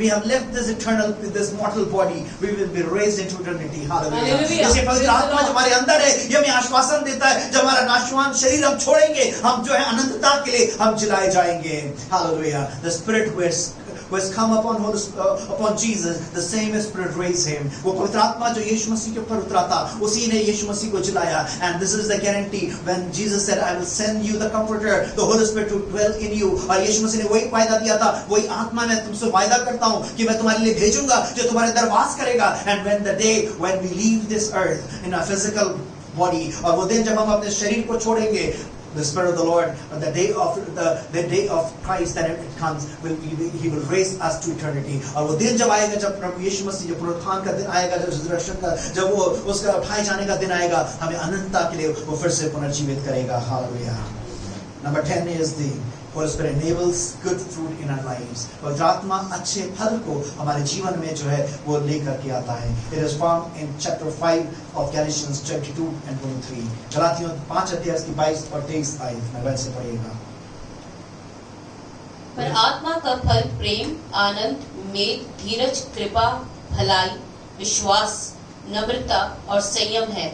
A: have left this mortal body, we will be raised into eternity. Hallelujah. इसलिए पवित्र आत्मा जो हमारे अंदर है, ये हमें आश्वासन देता है, जब हमारा नाशवान शरीर हम छोड़ेंगे, हम जो है अनंतता के लिए हम जिलाए जाएंगे. Hallelujah. The Spirit who has come upon Jesus, the same Spirit raised him. वो पवित्र आत्मा जो यीशु मसीह के ऊपर उतरा था, उसी ने यीशु मसीह को जिलाया. And this is the guarantee when Jesus said, I will send you the Comforter, the Holy Spirit to dwell in you. और यीशु मसीह ने वही वायदा दिया था, वही आत्मा मैं तुमसे वायदा करता हूँ कि मैं तुम्हारे लिए भेजूंगा जो तुम्हारे अंदर वास करेगा. And when the day when we leave this earth in a physical body, और वो दिन जब हम अपने शरीर को छोड़ेंगे, the Spirit of the Lord, the day of Christ that it comes, He will raise us to eternity. और वो दिन जब आएगा, जब प्रभु यीशु मसीह जो पुनरुत्थान का दिन आएगा, जब रिजरेक्शन का, जब वो उसका उठाए जाने का दिन आएगा, हमें अनंतता के लिए वो फिर से पुनर्जीवित करेगा. Hallelujah. Number 10 is the Holy Spirit enables good fruit in our lives. पवित्र आत्मा अच्छे फल को हमारे जीवन में जो है वो लेकर के आता है. It is found in chapter 5 of Galatians 22 and 23. गलातियों 5 अध्याय की 22 और 23 आयत में वैसे पढ़िएगा.
B: पर आत्मा का फल प्रेम, आनंद, मेल, धीरज, कृपा, भलाई, विश्वास, नम्रता और संयम है.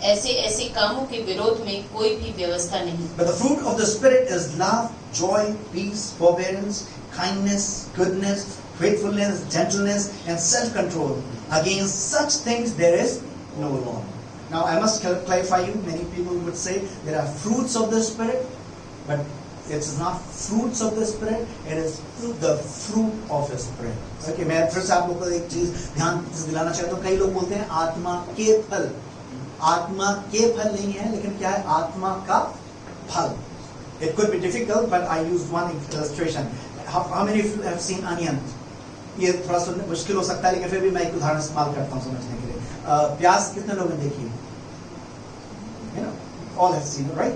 B: ऐसे कामों के विरोध में कोई भी व्यवस्था नहीं.
A: But the fruit of the Spirit is love, joy, peace, forbearance, kindness, goodness, faithfulness, gentleness, and self-control. Against such things there is no law. Now I must clarify you. Many people would say there are fruits of the Spirit, but it is not fruits of the Spirit. It is the fruit of the Spirit. Okay, मैं फिर से आप लोगों को एक चीज ध्यान दिलाना चाहता हूँ. कई लोग बोलते हैं आत्मा के फल. आत्मा के फल नहीं है, लेकिन क्या है? आत्मा का फल. It could be difficult, but I used one illustration. How many of you have seen onion? ये थोड़ा सा मुश्किल हो सकता है, लेकिन फिर भी मैं एक उदाहरण इस्तेमाल करता हूँ समझने के लिए. प्याज कितने लोगों ने देखी? You know, all have seen it, right?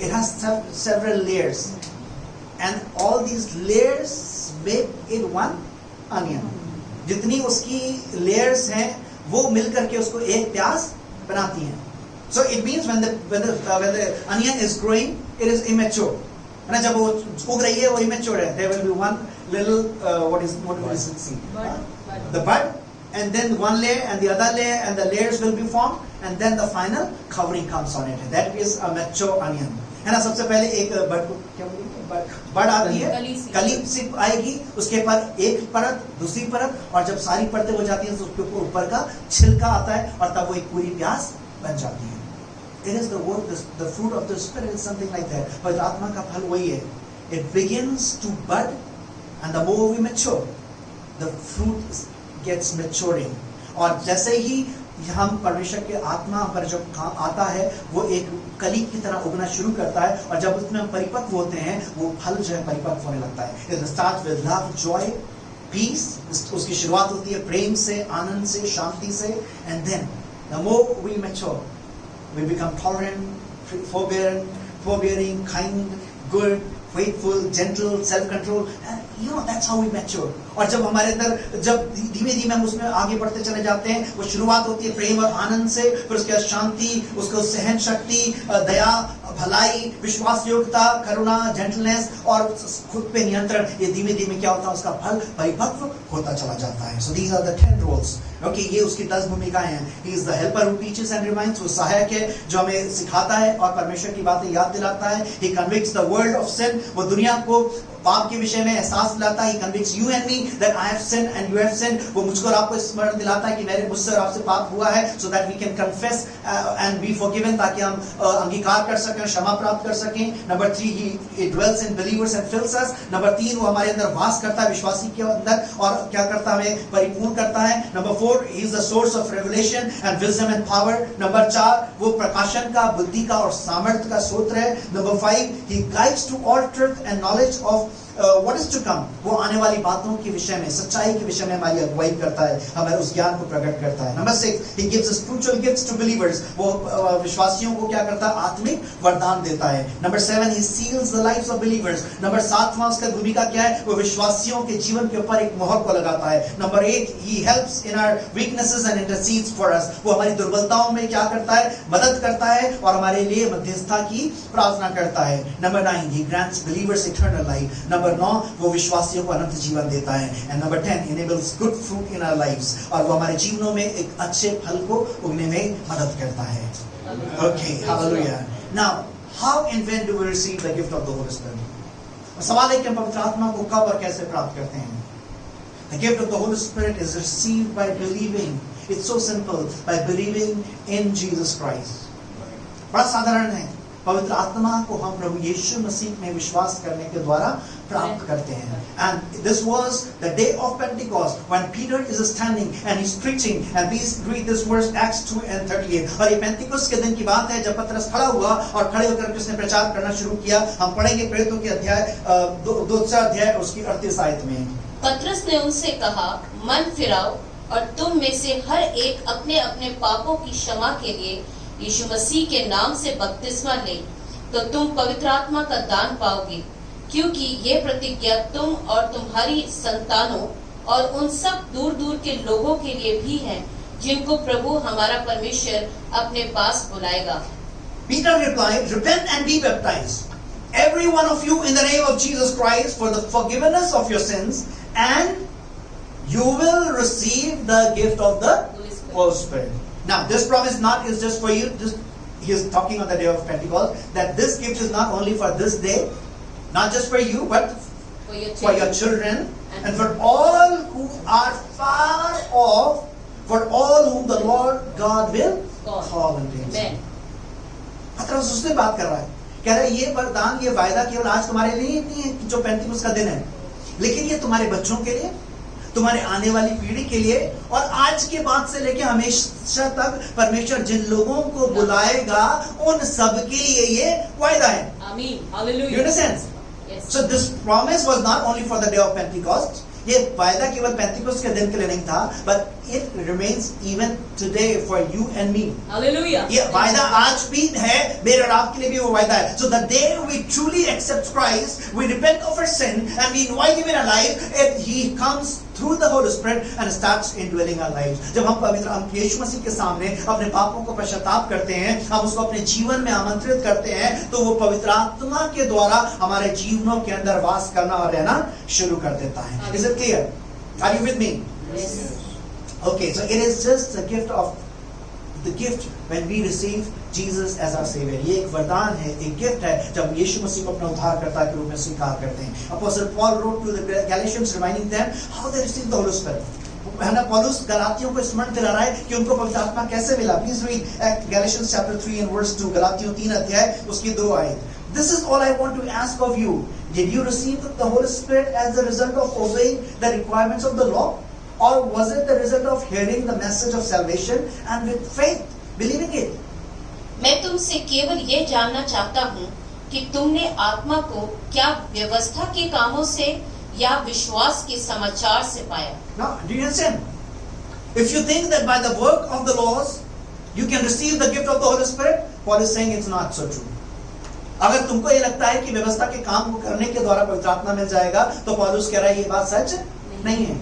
A: It has several layers, and all these layers make it one onion. जितनी उसकी layers हैं, वो मिलकर के उसको एक प्याज बनाती हैं. So it means when the onion is growing, it is immature. है ना? जब वो उग रही है, वो immature है. There will be one little what do we see? The bud, and then one layer and the other layer, and the layers will be formed, and then the final covering comes on it. That is a mature onion. है ना? सबसे पहले एक बड को क्या बोलेंगे? बड आती है, कली सी आएगी, उसके पर एक परत, दूसरी परत, और जब सारी परतें हो जाती हैं तो उसके ऊपर का छिलका आता है, और तब वो एक पूरी प्याज बन जाती है. It is the word, the fruit of the Spirit is something like that. पर आत्मा का फल वही है. It begins to bud, and the more we mature, the fruit gets maturing. और जैसे ही हम परमेश्वर के आत्मा पर जब आता है, वो एक कली की तरह उगना शुरू करता है, और जब उसमें हम परिपक्व होते हैं, वो फल जो है परिपक्व होने लगता है. It starts with love, joy, peace. उसकी शुरुआत होती है प्रेम से, आनंद से, शांति से, and then the more we mature, we become tolerant, forbearing, kind, good, faithful, gentle, self-control. And that's how we mature. और जब हमारे अंदर जब धीमे धीमे हम उसमें आगे बढ़ते चले जाते हैं, वो शुरुआत होती है प्रेम और आनंद से, फिर उसके बाद शांति, उसको सहन शक्ति, दया, भलाई, विश्वास योग्यता, करुणा, जेंटलनेस, और खुद पे नियंत्रण. ये धीमे धीमे क्या होता है? उसका फल परिपक्व होता चला जाता है. So these are the 10 roles. Okay, ये उसकी 10 भूमिकाएं हैं. He is the helper who teaches and reminds. वो सहायक है जो हमें सिखाता है और परमेश्वर की बातें याद दिलाता है. He convicts the world of sin. वो दुनिया को पाप के विषय में एहसास दिलाता है. He convicts you and me that I have sinned and you have sinned. वो मुझको और आपको स्मरण दिलाता है कि मेरे मुझसे और आपसे पाप हुआ है, so that we can confess and be forgiven, ताकि हम अंगीकार कर सकें, क्षमा प्राप्त कर सकें. Number 3, he dwells in believers and fills us. Number 3, वो हमारे अंदर वास करता है विश्वासी के अंदर और क्या करता है, हमें परिपूर्ण करता है. Number 4, he is the source of revelation and wisdom and power. Number 4, वो प्रकाशन का, बुद्धि का और सामर्थ्य का स्रोत है. Number 5, he guides to all truth and knowledge of what is to come. वो आने वाली बातों के विषय में, सच्चाई के विषय में हमारी अगुवाई करता है, हमें उस ज्ञान को प्रकट करता है. Number 6, he gives us spiritual gifts to believers. वो विश्वासियों को क्या करता है, आत्मिक वरदान देता है. Number 7, he seals the lives of believers. Number 7वां उसका भूमिका क्या है, वो विश्वासियों के जीवन के ऊपर एक मोहर को लगाता है. Number 8, he helps in our weaknesses and intercedes for us. वो हमारी दुर्बलताओं में क्या करता है, मदद करता है और हमारे लिए मध्यस्थता की प्रार्थना करता है. Number 9, he grants believers eternal life. Number 9, वो विश्वासियों को अनंत जीवन देता है. And number 10, enables good fruit in our lives. और वो हमारे जीवनों में एक अच्छे फल को उगने में मदद करता है. Okay, hallelujah. Now, how and when do we receive the gift of the Holy Spirit? सवाल है कि हम पवित्र आत्मा को कब और कैसे प्राप्त करते हैं? The gift of the Holy Spirit is received by believing. It's so simple, by believing in Jesus Christ. बड़ा साधारण है. पवित्र आत्मा को हम प्रभु यीशु मसीह में विश्वास करने के द्वारा प्राप्त करते हैं. And this was the day of Pentecost when Peter is standing and he's preaching, and please read this verse, Acts 2:38. और ये पेंटिकोस्ट के दिन की बात है जब पतरस खड़ा हुआ और खड़े होकर उसने प्रचार करना शुरू किया. हम पढ़ेंगे प्रेरितों के अध्याय 2 अध्याय उसकी 38 आयत में.
B: पतरस ने उनसे कहा, मन फिराओ और तुम में से हर एक अपने अपने पापों की क्षमा के लिए यीशु मसीह के नाम से बपतिस्मा ले, तो तुम पवित्र आत्मा का दान पाओगे, क्योंकि ये प्रतिज्ञा तुम और तुम्हारी संतानों और उन सब दूर दूर के लोगों के लिए भी है, जिनको प्रभु हमारा परमेश्वर अपने पास बुलाएगा.
A: Peter replied, repent and be baptized, every one of you, in the name of Jesus Christ, for the forgiveness of your sins, and you will receive the gift of the Holy Spirit. Now, this promise not is just for you. He is talking on the day of Pentecost, that this gift is not only for this day, not just for you, but for your children, and for all who are far off, for all whom the Lord God will call into His name. पतरस उससे बात कर रहा है, कह रहा है ये वरदान, ये वायदा केवल आज तुम्हारे लिए नहीं है जो पेंटिकोस्ट का दिन है, लेकिन ये तुम्हारे बच्चों के लिए, तुम्हारे आने वाली पीढ़ी के लिए, और आज के बाद से लेकर हमेशा तक परमेश्वर जिन लोगों को बुलाएगा उन सब के लिए ये वायदा है.
B: आमीन. Hallelujah.
A: You understand?
B: Yes.
A: So this promise was not only for the day of Pentecost. ये वायदा केवल पेंटिकोस्ट के दिन के लिए नहीं था, but it remains even today for you and me.
B: Hallelujah.
A: ये वायदा आज भी है, मेरे और आपके लिए भी वो वायदा है. So the day we truly accept Christ, we repent of our sin and we invite Him in our life, and He comes through the Holy Spirit and starts indwelling our lives. जब हम पवित्र यीशु मसीह के सामने अपने पापों को पश्चाताप करते हैं, हम उसको अपने जीवन में आमंत्रित करते हैं, तो वो पवित्र आत्मा के द्वारा हमारे जीवनों के अंदर वास करना और रहना शुरू कर देता है. Is it clear? Are you with me?
B: Yes.
A: Okay, so it is just the gift when we receive Jesus as our Savior. ये एक वरदान है, एक गिफ्ट है जब यीशु मसीह को अपना उद्धारकर्ता के रूप में स्वीकार करते हैं. Apostle Paul wrote to the Galatians reminding them how they received the Holy Spirit. है ना, पौलुस गलातियों को स्मरण दिला रहा है कि उनको पवित्र आत्मा कैसे मिला. Please read Galatians chapter 3 and verse 2. गलातियों 3 अध्याय उसकी 2 आयत. This is all I want to ask of you. Did you receive the Holy Spirit as the result of obeying the requirements of the law? Or was it the result of hearing the message of salvation and with faith, believing it?
B: मैं तुमसे केवल ये जानना चाहता हूँ कि तुमने आत्मा को क्या व्यवस्था के कामों से या विश्वास के समाचार से पाया.
A: Now, do you understand? If you think that by the work of the laws you can receive the gift of the Holy Spirit, Paul is saying it's not so true. अगर तुमको ये लगता है कि व्यवस्था के काम को करने के द्वारा पवित्र आत्मा मिल जाएगा, तो पौलुस कह रहा है ये बात सच नहीं है.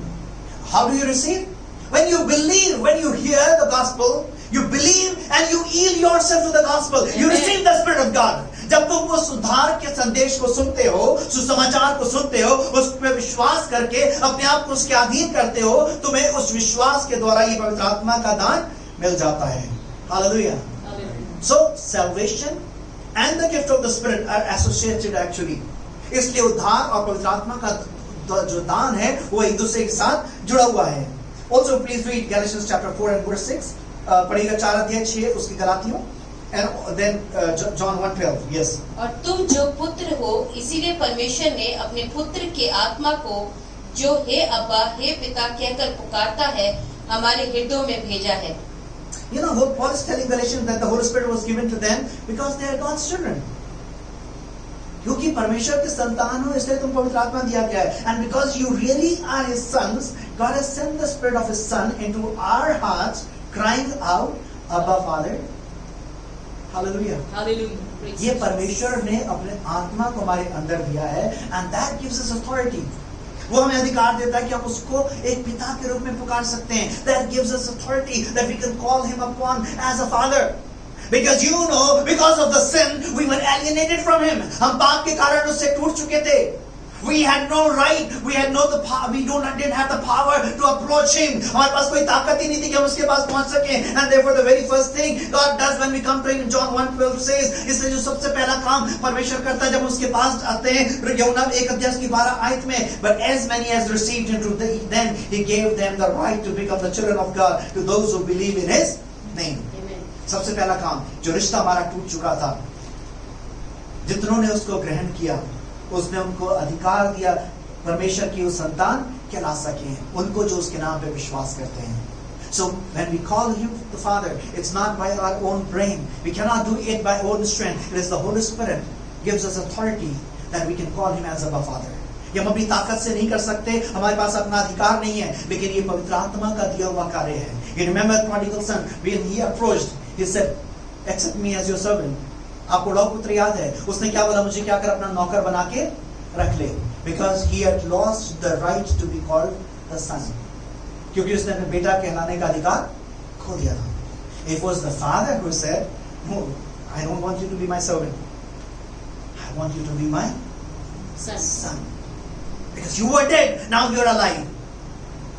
A: How do you receive? When you believe, when you hear the gospel, you believe and you yield yourself to the gospel. You receive the Spirit of God. जब तुम उस उद्धार के संदेश को सुनते हो, सुसमाचार को सुनते हो, उस पर विश्वास करके अपने आप को उसके अधीन करते हो, तुम्हें उस विश्वास के द्वारा ये पवित्र आत्मा का दान मिल जाता है. Hallelujah. So salvation and the gift of the Spirit are associated actually. इसलिए उद्धार और पवित्र आत्मा का जो दान है वो एक दूसरे के साथ जुड़ा हुआ है. Also please read Galatians chapter 4 and verse 6. पढ़िएगा 4:6 उसकी गलातियों, and then John 1:12. Yes.
B: और तुम जो पुत्र हो, इसीलिए परमेश्वर ने अपने पुत्र के आत्मा को जो हे अब्बा हे पिता कहकर पुकारता है हमारे हृदयों में भेजा है.
A: You know, Paul is telling Galatians that the Holy Spirit was given to them because they are God's children. क्योंकि परमेश्वर के संतान हो इसलिए तुम पवित्र आत्मा दिया गया है. And because you really are His sons, God has sent the Spirit of His Son into our hearts, crying out, Abba Father. Hallelujah.
B: Hallelujah.
A: ये परमेश्वर ने अपने आत्मा को हमारे अंदर दिया है, and that gives us authority. वो हमें अधिकार देता है कि हम उसको एक पिता के रूप में पुकार सकते हैं. That gives us authority that we can call him upon as a father. Because you know, because of the sin, we were alienated from him. हम पाप के कारण उससे टूट चुके थे. We had no right. We had no the power. We didn't have the power to approach him. हमारे पास कोई ताकत ही नहीं थी कि हम उसके पास पहुंच सकें. And therefore, the very first thing God does when we come to him, John 1:12 says, इसलिए जो सबसे पहला काम परमेश्वर करता है जब उसके पास आते हैं, यूहन्ना 1:12 में, but as many as received him, then he gave them the right to become the children of God to those who believe in his name. सबसे पहला काम, जो रिश्ता हमारा टूट चुका था, जितनों ने उसको ग्रहण किया, उसने उनको अधिकार दिया परमेश्वर की उस संतान कहला सके, उनको जो उसके नाम पे विश्वास करते हैं. So when we call him the Father, it's not by our own brain. We cannot do it by our own strength. It is the Holy Spirit gives us authority that we can call him as Abba Father. ये हम अपनी ताकत से नहीं कर सकते, हमारे पास अपना अधिकार नहीं है, लेकिन ये पवित्र आत्मा का दिया हुआ कार्य है. You remember prodigal son, when he approached, he said, accept me as your servant. आपको लौ पुत्र याद है, उसने क्या बोला, मुझे क्या कर अपना नौकर बना के रख ले. Because he had lost the right to be called the son. क्योंकि उसने अपने बेटा कहलाने का अधिकार खो दिया था. It was the father who said, no, I don't want you to be my servant. I want you to be my son. Because you were dead, now you are alive.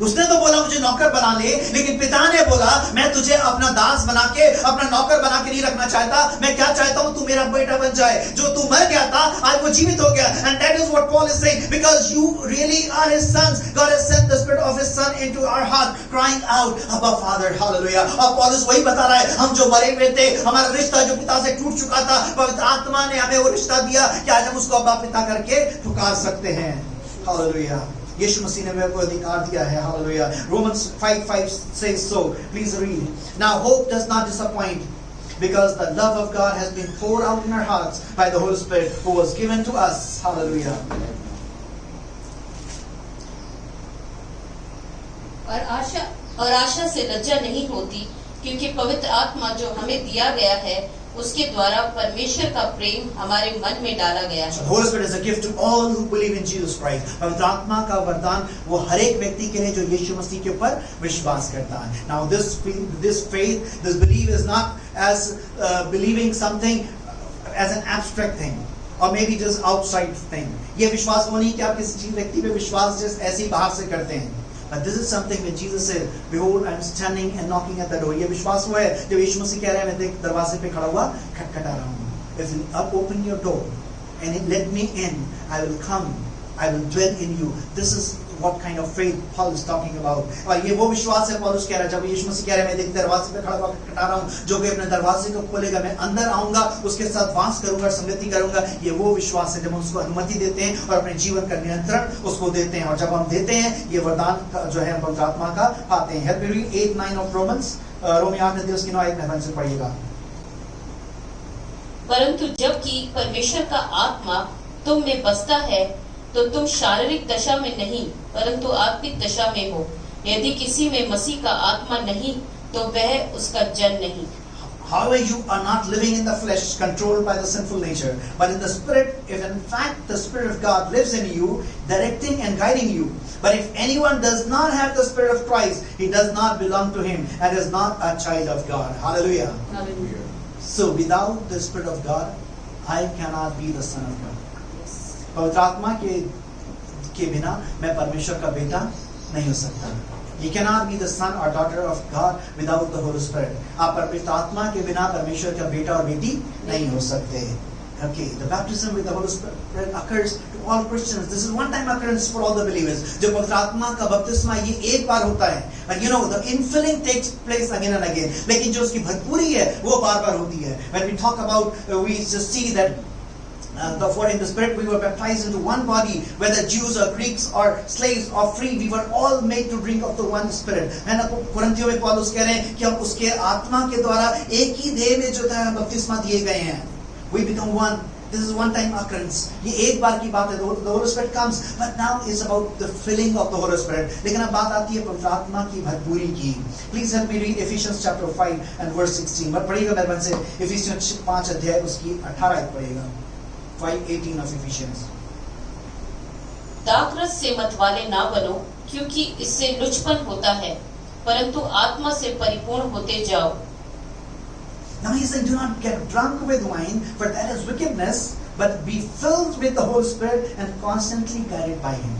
A: उसने तो बोला मुझे नौकर बना ले, लेकिन पिता ने बोला मैं तुझे अपना दास बना के, अपना नौकर बना के नहीं रखना चाहता. मैं क्या चाहता हूं, तू मेरा बेटा बन जाए. जो तू मर गया था आज वो जीवित हो गया. And that is what Paul is saying. Because you really are his sons, God has sent the Spirit of his Son into our heart, crying out, Abba Father. Hallelujah. और पौलुस वही बता रहा है, हम जो मरे हुए थे, हमारा रिश्ता जो पिता से टूट चुका था, पवित्र आत्मा ने हमें वो रिश्ता दिया कि आज हम उसको अब्बा पिता करके पुकार सकते हैं. Hallelujah. यीशु मसीह ने मेरे को अधिकार दिया है. Hallelujah. Romans 5:5 says so. Please read. Now hope does not disappoint, because the love of God has been poured out in our hearts by the Holy Spirit who was given to us. Hallelujah.
B: और आशा से लज्जा नहीं होती, क्योंकि पवित्र आत्मा जो हमें दिया गया है उसके द्वारा परमेश्वर का प्रेम हमारे मन में डाला गया है.
A: The Holy Spirit is a gift to all who believe in Jesus Christ. पवित्र आत्मा का वरदान वो हर एक व्यक्ति के लिए जो यीशु मसीह के ऊपर विश्वास करता है. Now this faith, this belief is not as believing something as an abstract thing or maybe just outside thing. ये विश्वास वो नहीं कि आप किसी व्यक्ति पे विश्वास जैसे ऐसे ही बाहर से करते हैं. But this is something when Jesus said, behold, I am standing and knocking at the door. ये विश्वास वो है जब यीशु मसीह कह रहे हैं मैं देख दरवाजे पे खड़ा हुआ खटखटा रहा हूँ. If you open your door and let me in, I will come, I will dwell in you. This is what kind of faith Paul is talking about. और ये वो विश्वास है पौलुस कह रहा है जब यीशु मसीह कह रहे हैं मैं देख दरवाजे पे खड़ा हुआ खटखटा रहा हूँ, जो भी अपने दरवाजे को खोलेगा मैं अंदर आऊंगा, उसके साथ वास करूंगा, संगति करूंगा. ये वो विश्वास है जब हम उसको अनुमति देते हैं और अपने जीवन का नियंत्रण उसको देते हैं. और जब हम देते हैं ये वरदान जो है पवित्र आत्मा का पाते हैं. Help me read 8:9 of Romans. रोमी 8:9 से पढ़िएगा.
B: परंतु जबकि परमेश्वर का आत्मा तुम में बसता है तो तुम शारीरिक दशा में नहीं परंतु आत्मिक दशा में हो. यदि किसी में मसीह का आत्मा नहीं तो वह उसका जन नहीं.
A: However, you are not living in the flesh, controlled by the sinful nature, but in the Spirit, if in fact the Spirit of God lives in you, directing and guiding you. But if anyone does not have the Spirit of Christ, he does not belong to him and is not a child of God. Hallelujah.
B: Hallelujah.
A: So without the Spirit of God, I cannot be the son of God. पवित्र आत्मा के बिना मैं परमेश्वर का बेटा नहीं हो सकता. You cannot be the son or daughter of God without the Holy Spirit. आप पवित्र आत्मा के बिना परमेश्वर का बेटा और बेटी नहीं हो सकते. Okay, the baptism with the Holy Spirit occurs to all Christians. This is one time occurrence for all the believers. जब पवित्र आत्मा का बपतिस्मा ये एक बार होता है. And you know the infilling takes place again and again. लेकिन जो उसकी भरपूरी है वो बार-बार होती है. When we talk about, we just see that for in the Spirit we were baptized into one body, whether Jews or Greeks or slaves or free, we were all made to drink of the one Spirit. है ना, कुरिन्थियों में पौलुस कह रहे हैं कि हम उसके आत्मा के द्वारा एक ही देह में जो था बपतिस्मा दिए गए हैं. We become one. This is one time occurrence. ये एक बार की बात है. The Holy Spirit comes, but now it's about the filling of the Holy Spirit. लेकिन अब बात आती है पवित्र आत्मा की भरपूरी की. Please help me read Ephesians chapter 5 and verse 16. But पढ़िएगा मेरे मन से Ephesians 5 अध्याय उसकी 18 आयत पढ़िएगा. 5:18 of Ephesians.
B: दाखरस से मतवाले ना बनो, क्योंकि इससे लुचपन होता है, परंतु आत्मा से परिपूर्ण होते जाओ.
A: Now he said, do not get drunk with wine, for that is wickedness, but be filled with the Holy Spirit and constantly guided by Him.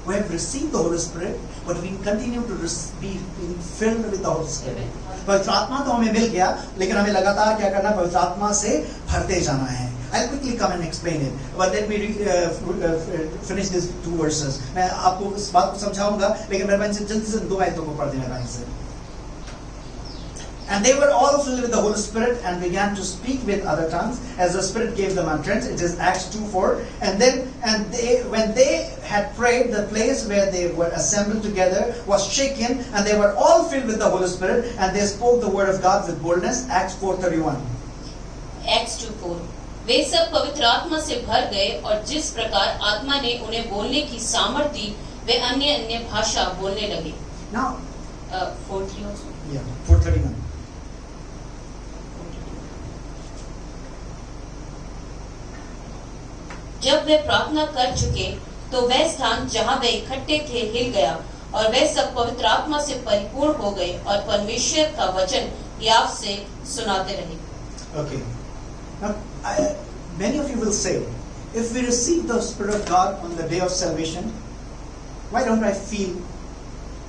A: We have received the Holy Spirit, but we continue to be filled with the Holy Spirit. पवित्र आत्मा तो हमें मिल गया, लेकिन हमें लगातार क्या करना? पवित्र आत्मा से भरते जाना है. I'll quickly come and explain it, but let me finish these 2 verses. मैं आपको इस बात को समझाऊंगा, लेकिन मेरे मन से जल्दी से 2 आयतों को पढ़ देना भाई से. And they were all filled with the Holy Spirit and began to speak with other tongues as the Spirit gave them utterance. It is Acts 2:4. When they had prayed, the place where they were assembled together was shaken, and they were all filled with the Holy Spirit, and they spoke the word of God with boldness. Acts 4:31.
B: Acts 2:4. वे सब पवित्र आत्मा से भर गए, और जिस प्रकार आत्मा ने उन्हें बोलने की सामर्थ दी, वे अन्य अन्य भाषा बोलने लगे.
A: Now,
B: 4:3 also.
A: Yeah, 4:31.
B: जब वे प्रार्थना कर चुके, तो वह स्थान जहाँ वे इकट्ठे थे हिल गया, और वे सब पवित्र आत्मा से परिपूर्ण हो गए, और परमेश्वर का वचन याव से सुनाते रहे.
A: Okay. Now, many of you will say, if we receive the Spirit of God on the day of salvation, why don't I feel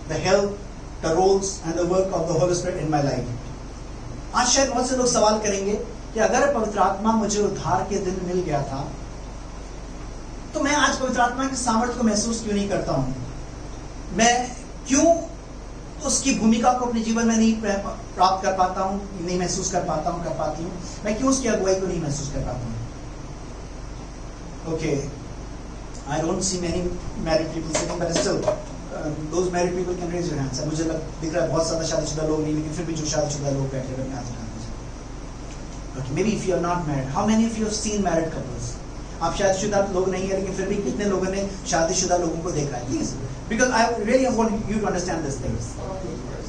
A: the help, the roles and the work of the Holy Spirit in my life? आज शायद बहुत से लोग सवाल करेंगे कि अगर पवित्र आत्मा मुझे उद्धार के दिन मिल गया था, तो मैं आज पवित्र आत्मा की सामर्थ्य को महसूस क्यों नहीं करता हूं? मैं क्यों उसकी भूमिका को अपने जीवन में नहीं प्राप्त कर पाता हूं, नहीं महसूस कर पाती हूं? मैं क्यों उसकी अगुवाई को नहीं महसूस कर पाता हूं? Okay, I don't see many married people sitting, but still, those married people can raise your hands. मुझे दिख रहा है बहुत ज्यादा शादीशुदा लोग नहीं, लेकिन फिर भी जो शादीशुदा लोग बैठे हुए हैं, okay, maybe if you are not married, how many of you have seen married couples? आप शादीशुदा लोग नहीं है, लेकिन फिर भी कितने लोगों ने शादीशुदा लोगों को देखा है? Please, because I really want you to understand this thing.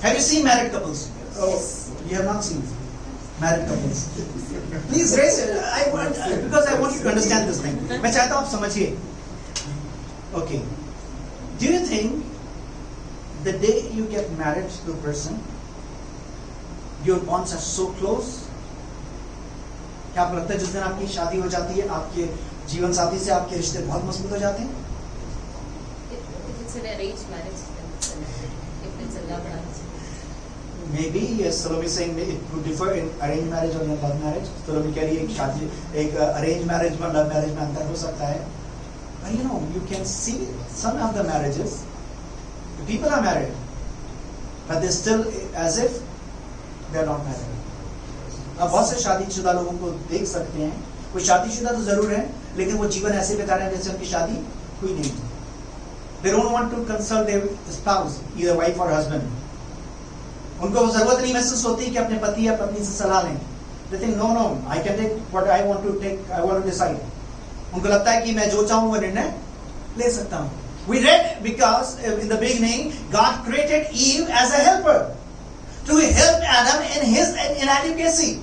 A: Have you seen married couples? Oh, you have not seen married couples. Please raise it. Because I want you to understand this thing. मैं चाहता हूँ आप समझिए. Okay. Do you think the day you get married to a person, your bonds are so close? क्या आपको लगता है जिस दिन आपकी शादी हो जाती है, आपके जीवन साथी से आपके रिश्ते बहुत मजबूत हो जाते हैं?
B: If it's an arranged marriage, if it's a love marriage.
A: Maybe yes. Salome saying it would differ in arranged marriage or in love marriage. Salome कह रही है एक शादी, एक arranged marriage में love marriage में अंतर हो सकता है. But you know, you can see some of the marriages, the people are married, but they still as if they are not married. अब बहुत से शादीशुदा लोगों को देख सकते हैं. कोई शादीशुदा तो जरूर है, लेकिन वो जीवन ऐसे बिता रहे हैं जैसे उनकी शादी हुई नहीं. They don't want to consult their spouse, either wife or husband. उनको वो जरूरत नहीं महसूस होती कि अपने पति या पत्नी से सलाह लें. They think no, I can take what I want to take. I want to decide. उनको लगता है कि मैं जो चाहूँ वो निर्णय ले सकता हूँ. We read because in the beginning God created Eve as a helper to help Adam in his inadequacy.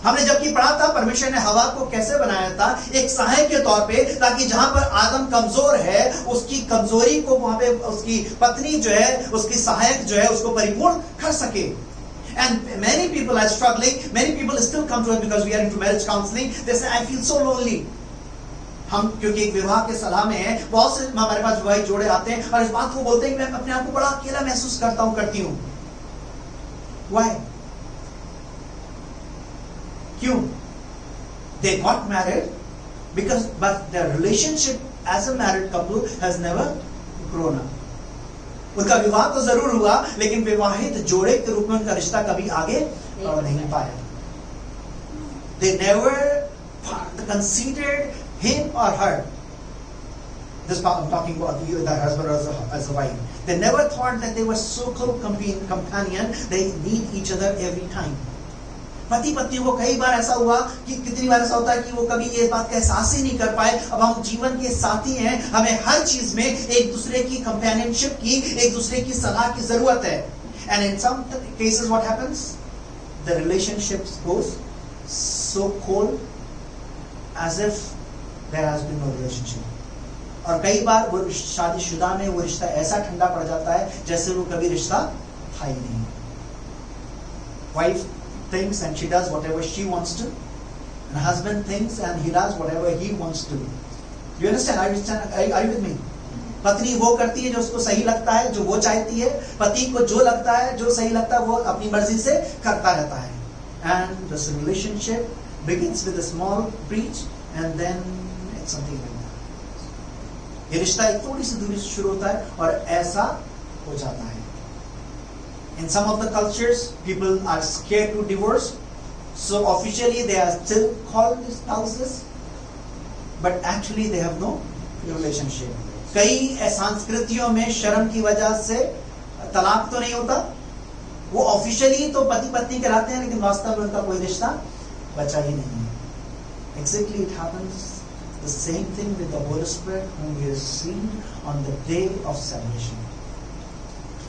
A: हमने जबकि पढ़ा था परमेश्वर ने हवा को कैसे बनाया था, एक सहायक के तौर पे, ताकि जहां पर आदम कमजोर है उसकी कमजोरी को वहां पे उसकी पत्नी जो है, उसकी सहायक जो है, उसको परिपूर्ण कर सके. And many people are struggling. Many people still come to us because we are into marriage counseling. They say I feel so lonely. हम क्योंकि एक विवाह के सलाह में है, बहुत से हमारे पास विवाही जोड़े आते हैं और इस बात को बोलते हैं कि मैं अपने आप को बड़ा अकेला महसूस करती हूँ. Why? क्यों? They got married but their relationship as a married couple has never grown up. उनका विवाह तो जरूर हुआ, लेकिन विवाहित जोड़े के रूप में उनका रिश्ता कभी आगे नहीं पाया. They never considered him or her. This I'm talking about the husband as a wife. They never thought that they were so-called companion. They need each other every time. पति पत्नी को कई बार ऐसा हुआ कि कितनी बार ऐसा होता है कि वो कभी ये बात का एहसास ही नहीं कर पाए. अब हम जीवन के साथी हैं, हमें हर चीज में एक दूसरे की कंपेनियनशिप की, एक दूसरे की सलाह की जरूरत है. And in some cases what happens? The relationship goes so cold as if there has been no relationship. और कई बार वो शादीशुदा में वो रिश्ता ऐसा ठंडा पड़ जाता है जैसे वो कभी रिश्ता था ही नहीं. Wife thinks and she does whatever she wants to, and husband thinks and he does whatever he wants to. You understand? Are you with me? पत्नी वो करती है जो उसको सही लगता है, जो वो चाहती है. पति को जो लगता है, जो सही लगता है, वो अपनी मर्जी से करता रहता है. And this relationship begins with a small breach and then it's something like that. ये रिश्ता एक थोड़ी सी दूरी से शुरू होता है और ऐसा हो जाता है. In some of the cultures, people are scared to divorce, so officially they are still called spouses, but actually they have no relationship. कई संस्कृतियों में शर्म की वजह से तलाक तो नहीं होता, वो ऑफिशियली तो पति पत्नी कहलाते हैं, लेकिन वास्तव में उनका कोई रिश्ता बचा ही नहीं है. Exactly, it happens the same thing with the Holy Spirit whom we received on the day of salvation.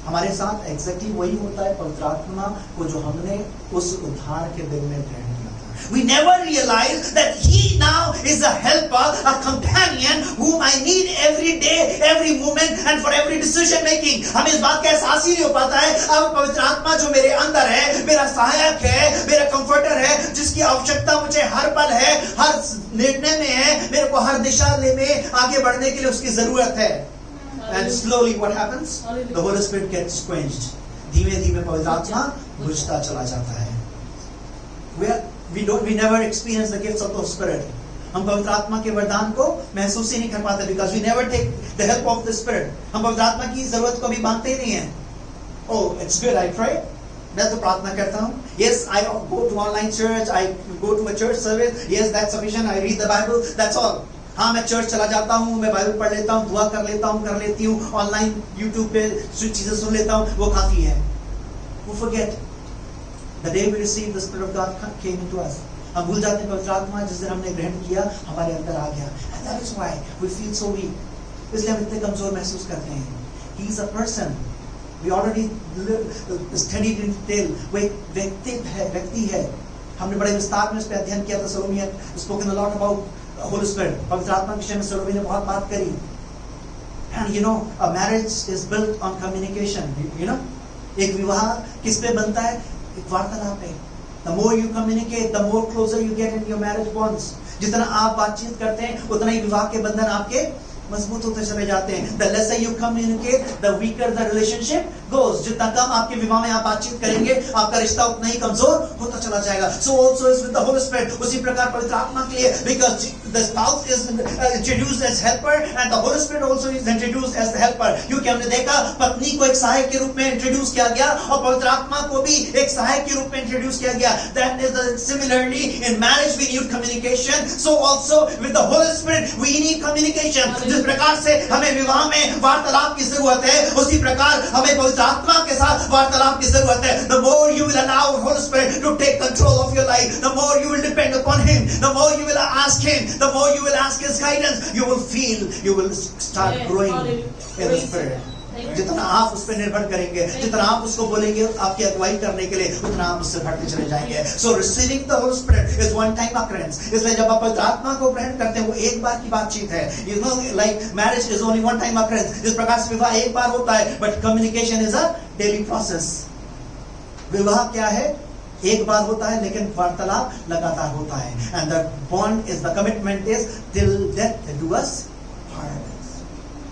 A: हमारे साथ एग्जैक्टली वही होता है पवित्र आत्मा को जो हमने उस उद्धार के दिन में ग्रहण किया था. We never realize that He now is a helper, a companion whom I need every day, every moment and for every decision making. हमें इस बात का एहसास ही नहीं हो पाता है अब पवित्र आत्मा जो मेरे अंदर है, मेरा सहायक है, मेरा कंफर्टर है, जिसकी आवश्यकता मुझे हर पल है, हर निर्णय में है, मेरे को हर दिशा में आगे बढ़ने के लिए उसकी जरूरत है. And slowly what happens? The Holy Spirit gets quenched. धीमे धीमे पवित्र आत्मा बुझता चला जाता है. We never experience the gifts of the Spirit. हम पवित्र आत्मा के वरदान को महसूस ही नहीं कर पाते because we never take the help of the Spirit. हम पवित्र आत्मा की जरूरत को भी मानते ही नहीं हैं. Oh, it's good, I pray. मैं तो प्रार्थना करता हूँ. Yes, I go to online church. I go to a church service. Yes, that's sufficient. I read the Bible. That's all. हाँ, मैं चर्च चला जाता हूँ, मैं बाइबल पढ़ लेता हूँ, दुआ कर लेती हूँ, ऑनलाइन यूट्यूब पे चीजें सुन लेता हूँ, वो काफी है. We forget the day we received the Spirit of God came into us. हम भूल जाते हैं पवित्र आत्मा जिस दिन हमने ग्रहण किया हमारे अंदर आ गया. And that is why we feel so weak. इसलिए हम इतने कमजोर महसूस करते हैं. He is a person. We already studied in detail. वो एक व्यक्ति है. हमने बड़े विस्तार में उस पर अध्ययन किया था. सलोमी had spoken a lot about Holy Spirit. पवित्र आत्मा के विषय में सलोमी ने बहुत बात करी. And you know, a marriage is built on communication. You know, एक विवाह किस पे बनता है? एक वार्तालाप पे. The more you communicate, the more closer you get in your marriage bonds. जितना आप बातचीत करते हैं, उतना ही विवाह के बंधन आपके मजबूत होते चले जाते हैं. The lesser you communicate, the weaker the relationship goes. जितना कम आपके विवाह में आप बातचीत करेंगे, आपका रिश्ता उतना ही कमजोर होता चला जाएगा. So also is with the Holy Spirit. उसी प्रकार पवित्र आत्मा के लिए, because the spouse is introduced as helper and the Holy Spirit also is introduced as the helper. क्योंकि हमने देखा पत्नी को एक सहायक के रूप में इंट्रोड्यूस किया गया और पवित्र आत्मा को भी एक सहायक के रूप में इंट्रोड्यूस किया गया. That is similarly in marriage we need communication. So also with the Holy Spirit we need communication. जिस प्रकार से हमें विवाह में वार्तालाप की जरूरत है, उसी प्रकार हमें पवित्र आत्मा के साथ वार्तालाप की जरूरत है. The more you will allow the Holy Spirit to take control of your life, the more you will depend upon Him, the more you will ask Him, the more you will ask His guidance, you will feel, you will start growing in the Spirit. जितना आप उस पर निर्भर करेंगे, जितना आप उसको बोलेंगे आपकी अगुवाई करने के लिए, उतना आप उससे बढ़ते चले जाएंगे. So receiving the Holy Spirit is one time occurrence. इसलिए जब आप पवित्र आत्मा को ग्रहण करते हैं, वो एक बार की बातचीत है. You know, like marriage is only one time occurrence. इस प्रकार से विवाह एक बार होता है, but communication is a daily process. विवाह क्या है? एक बार होता है, लेकिन वार्तालाप लगातार होता है. And the bond is, the commitment is till death do us part.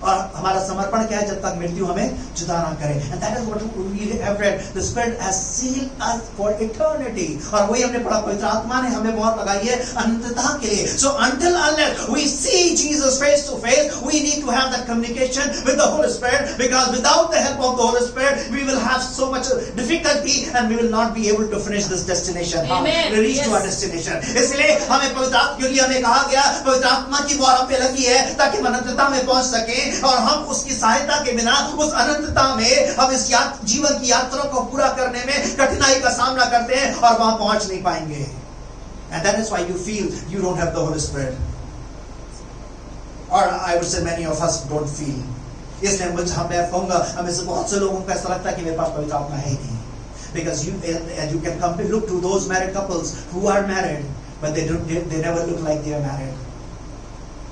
A: और हमारा समर्पण क्या है? जब तक मृत्यु हमें जुदा ना करे. And that is what we have read. The Spirit has sealed us for eternity. और वही हमने पढ़ा, पवित्र आत्मा ने हमें मोहर लगाई है अनंतता के लिए. So until unless we see Jesus face to face, we need to have that communication with the Holy Spirit, because without the help of the Holy Spirit, we will have so much difficulty and we will not be able to finish this destination.
B: Amen.
A: We reach to our destination. इसलिए हमें पवित्र आत्मा के लिए हमें कहा गया, पवित्र आत्मा की मोहर हम पे लगी है ताकि हम अनंतता में पहुंच सके, और हम उसकी सहायता के बिना उस अनंतता में हम इस जीवन की यात्रा को पूरा करने में कठिनाई का सामना करते हैं और वहां पहुंच नहीं पाएंगे. And that is why you feel you don't have the Holy Spirit. Or I would say many of us don't feel. इसलिए मैं कहूँगा, हमें से बहुत से लोगों को ऐसा लगता है कि मेरे पास पवित्र आत्मा है ही नहीं. Because you can come to look to those married couples who are married, but they never look like they are married.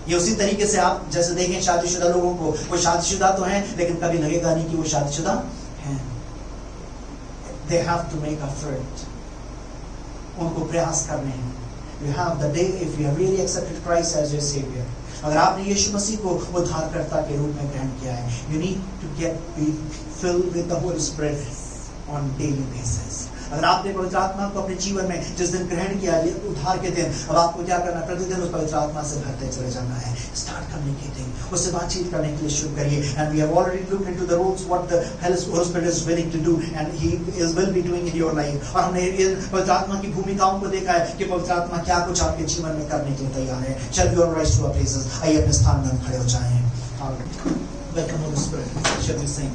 A: ये उसी तरीके से आप जैसे देखें शादीशुदा लोगों को, वो शादीशुदा तो हैं लेकिन कभी लगेगा नहीं कि वो शादीशुदा हैं. They have to make effort. उनको प्रयास करने हैं. You have the day if you have really accepted Christ as your Savior. अगर आपने यीशु मसीह को उद्धारकर्ता के रूप में ग्रहण किया है, you need to be filled with the Holy Spirit on daily basis. अगर आपने पवित्र आत्मा को अपने जीवन में जिस दिन ग्रहण किया उद्धार के दिन, अब आपको क्या करना है? प्रतिदिन उस पवित्र आत्मा से भरते चले जाना है. Start communicating. उससे बातचीत करने के लिए शुरू करिए. And we have already looked into the roles what the Holy Spirit is willing to do, and He will be doing in your life. और हमने इन पवित्र आत्मा की भूमिकाओं को देखा है कि पवित्र आत्मा क्या कुछ आपके जीवन में करने के लिए तैयार है. Shall we all rise to our places? आइए अपने स्थान में खड़े हो जाएं. Welcome Holy Spirit. Shall we sing?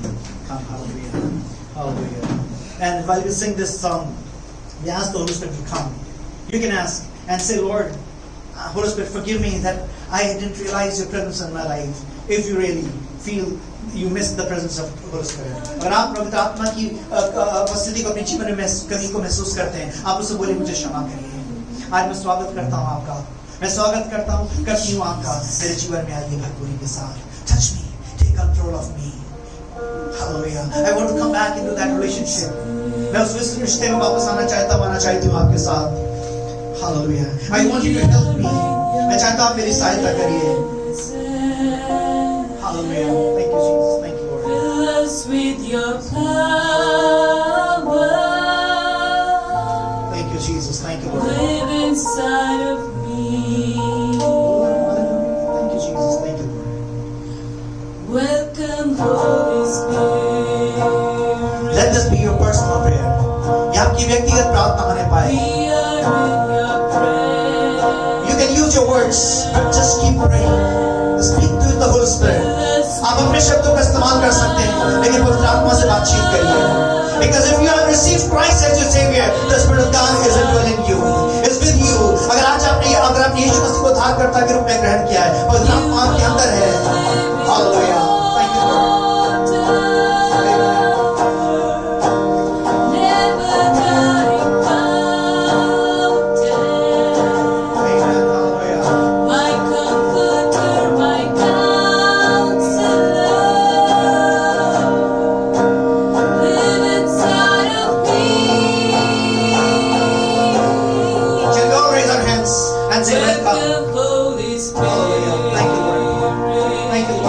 A: Come, hallelujah, hallelujah. And while we sing this song, we ask the Holy Spirit to come. You can ask and say, Lord, Holy Spirit, forgive me that I didn't realize your presence in my life. If you really feel you missed the presence of the Holy Spirit. अगर आप पवित्र आत्मा की उपस्थिति को अपने जीवन में कमी को महसूस करते हैं, आप उससे बोले मुझे क्षमा करिए. आज मैं स्वागत करता हूँ आपका. मैं स्वागत करती हूँ आपका मेरे जीवन में आइए भरपूरी के साथ. Touch me, take control of me. Hallelujah. I want to come back into that relationship. मैं उस रिश्ते में वापस आना चाहती हूँ आपके साथ. Hallelujah. I want you to help me. मैं चाहता हूँ आप मेरी सहायता करिए. Hallelujah. Thank you, Jesus. Thank you, Lord.
C: Fill us with your power.
A: Thank you, Jesus. Thank you, Lord.
C: Live inside of me.
A: Thank you, Jesus. Thank you, Lord.
C: Welcome, Holy Spirit.
A: Let this be your personal prayer. ये आपकी व्यक्तिगत प्रार्थना होने पाए.
C: We are in your presence.
A: You can use your words, but just keep praying. Speak to the Holy Spirit. आप अपने शब्दों का इस्तेमाल कर सकते हैं, लेकिन पवित्र आत्मा से बातचीत करिए. Because if you have received Christ as your Savior, the Spirit of God is indwelling you, is with you. अगर आपने यीशु मसीह को उद्धारकर्ता के रूप में ग्रहण किया है, पवित्र आत्मा आपके अंदर है. Hallelujah. Thank you, Lord. Thank you, Lord.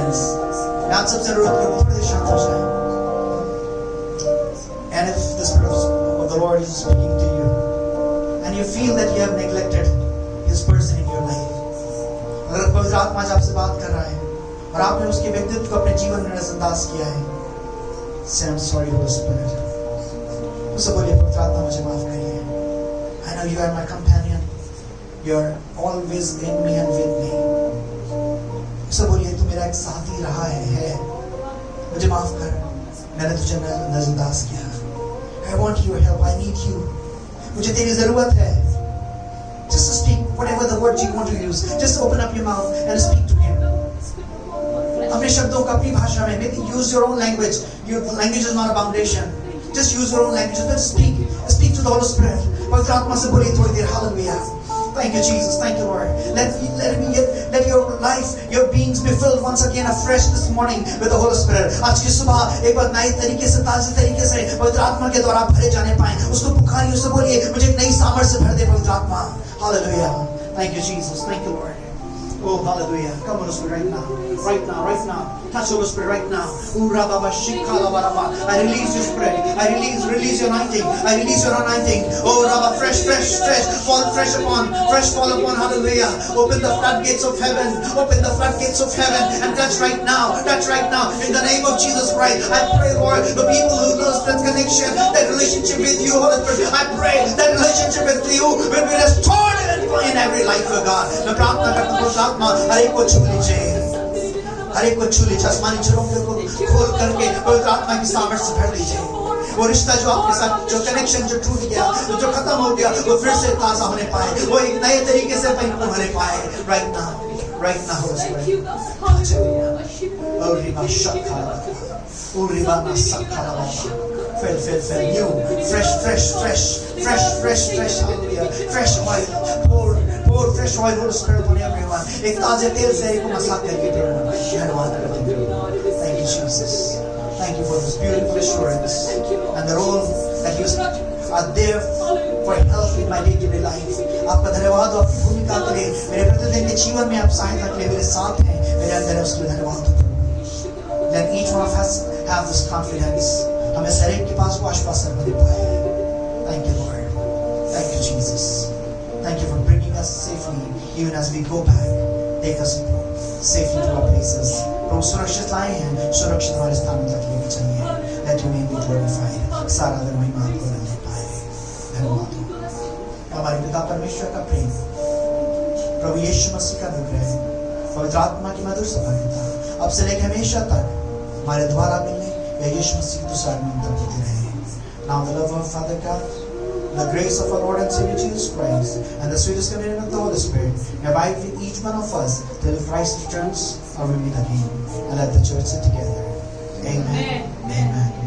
A: hands. मैं आप सबसे अनुरोध करूँ थोड़ी देर शांत हो जाए. And if the Spirit of the Lord is speaking to you, and you feel that you have neglected His person in your life, अगर पवित्र आत्मा आज आपसे बात कर रहा है और आपने उसके व्यक्तित्व को अपने जीवन में नजरअंदाज किया है, say I'm sorry, Holy Spirit. उसे बोलिए पवित्र आत्मा मुझे माफ करिए. I know you are my companion. You are always in me and with me. उसे बोलिए तू मेरा एक साथी रहा है. मुझे माफ कर, मैंने तुझे नजरअंदाज किया. I want your help. I need you. मुझे तेरी जरूरत है. Just speak whatever the words you want to use. Just open up your mouth and speak to Him. अपने शब्दों का अपनी भाषा में. Maybe use your own language. Your language is not a foundation. Just use your own language. Just speak. Speak to the Holy Spirit. पवित्र आत्मा से बोलिए थोड़ी देर. Hallelujah. Thank you, Jesus. Thank you, Lord. Let your life, your beings be filled once again afresh this morning with the Holy Spirit. आज की सुबह एक बार नए तरीके से, ताज़े तरीके से पवित्र आत्मा के द्वारा भरे जाने पाए. उसको पुकारिए, उससे बोलिए मुझे एक नई सामर्थ से भर दे पवित्र आत्मा. Hallelujah. Thank you, Jesus. Thank you, Lord. Oh, hallelujah. Come on, Holy Spirit, right now. Right now, right now. Touch Holy Spirit right now. I release your Spirit. I release your anointing. I release your anointing. Oh, Rabba, fresh. Fall upon, hallelujah. Open the floodgates of heaven. Open the floodgates of heaven and touch right now. Touch right now. In the name of Jesus Christ. I pray, Lord, the people who lose that connection, that relationship with you, Holy Spirit. I pray that relationship with you will be restored in every life, oh God. मैं प्रार्थना करता हूँ आत्मा हर एक को छू लीजिए. आसमानी झरोखे को खोल करके पवित्र आत्मा की सामर्थ्य से भर लीजिए. वो रिश्ता जो आपके साथ, जो कनेक्शन जो टूट गया, जो खत्म हो गया, वो फिर से ताजा होने पाए, वो एक नए तरीके से परिपूर्ण होने पाए. Right now, Holy Spirit. Oh, Riba Shakala. Oh, Riba Nasakala. Fill. New, fresh. Hallelujah. Fresh oil. Pour fresh oil, Holy Spirit, on everyone. एक ताजे तेल से एक मसाज करके धन्यवाद करते हैं. Thank you, Jesus. Thank you for this beautiful assurance and the role that you are there for help in my day-to-day life. आपका धन्यवाद और आपकी भूमिका के लिए, मेरे प्रतिदिन के जीवन में आप सहायता के लिए मेरे साथ हैं. मेरे अंदर है, उसके लिए धन्यवाद. Let each one of us have this confidence. हमें शरीर के पास वो आश्वासन मिल पाए. Thank you, Lord. Thank you, Jesus. Thank you for bringing us safely, even as we go back. Take us safely to our places. प्रभु सुरक्षित लाए हैं, सुरक्षित हमारे स्थानों तक लेके चलिए. Let your name be glorified. सारा दिन महिमा आपको मिलने पाए. धन्यवाद. हमारे पिता परमेश्वर का प्रेम, प्रभु यीशु मसीह का अनुग्रह, पवित्र आत्मा की मधुर सहभागिता अब से लेकर हमेशा तक हमारे द्वारा मिलने या यीशु मसीह के दूसरे आगमन तक होती रहे. Now the love of Father God, the grace of our Lord and Savior Jesus Christ, and the sweetest communion of the Holy Spirit abide with each one of us till Christ returns or we meet again. And let the church sit together. Amen. Amen.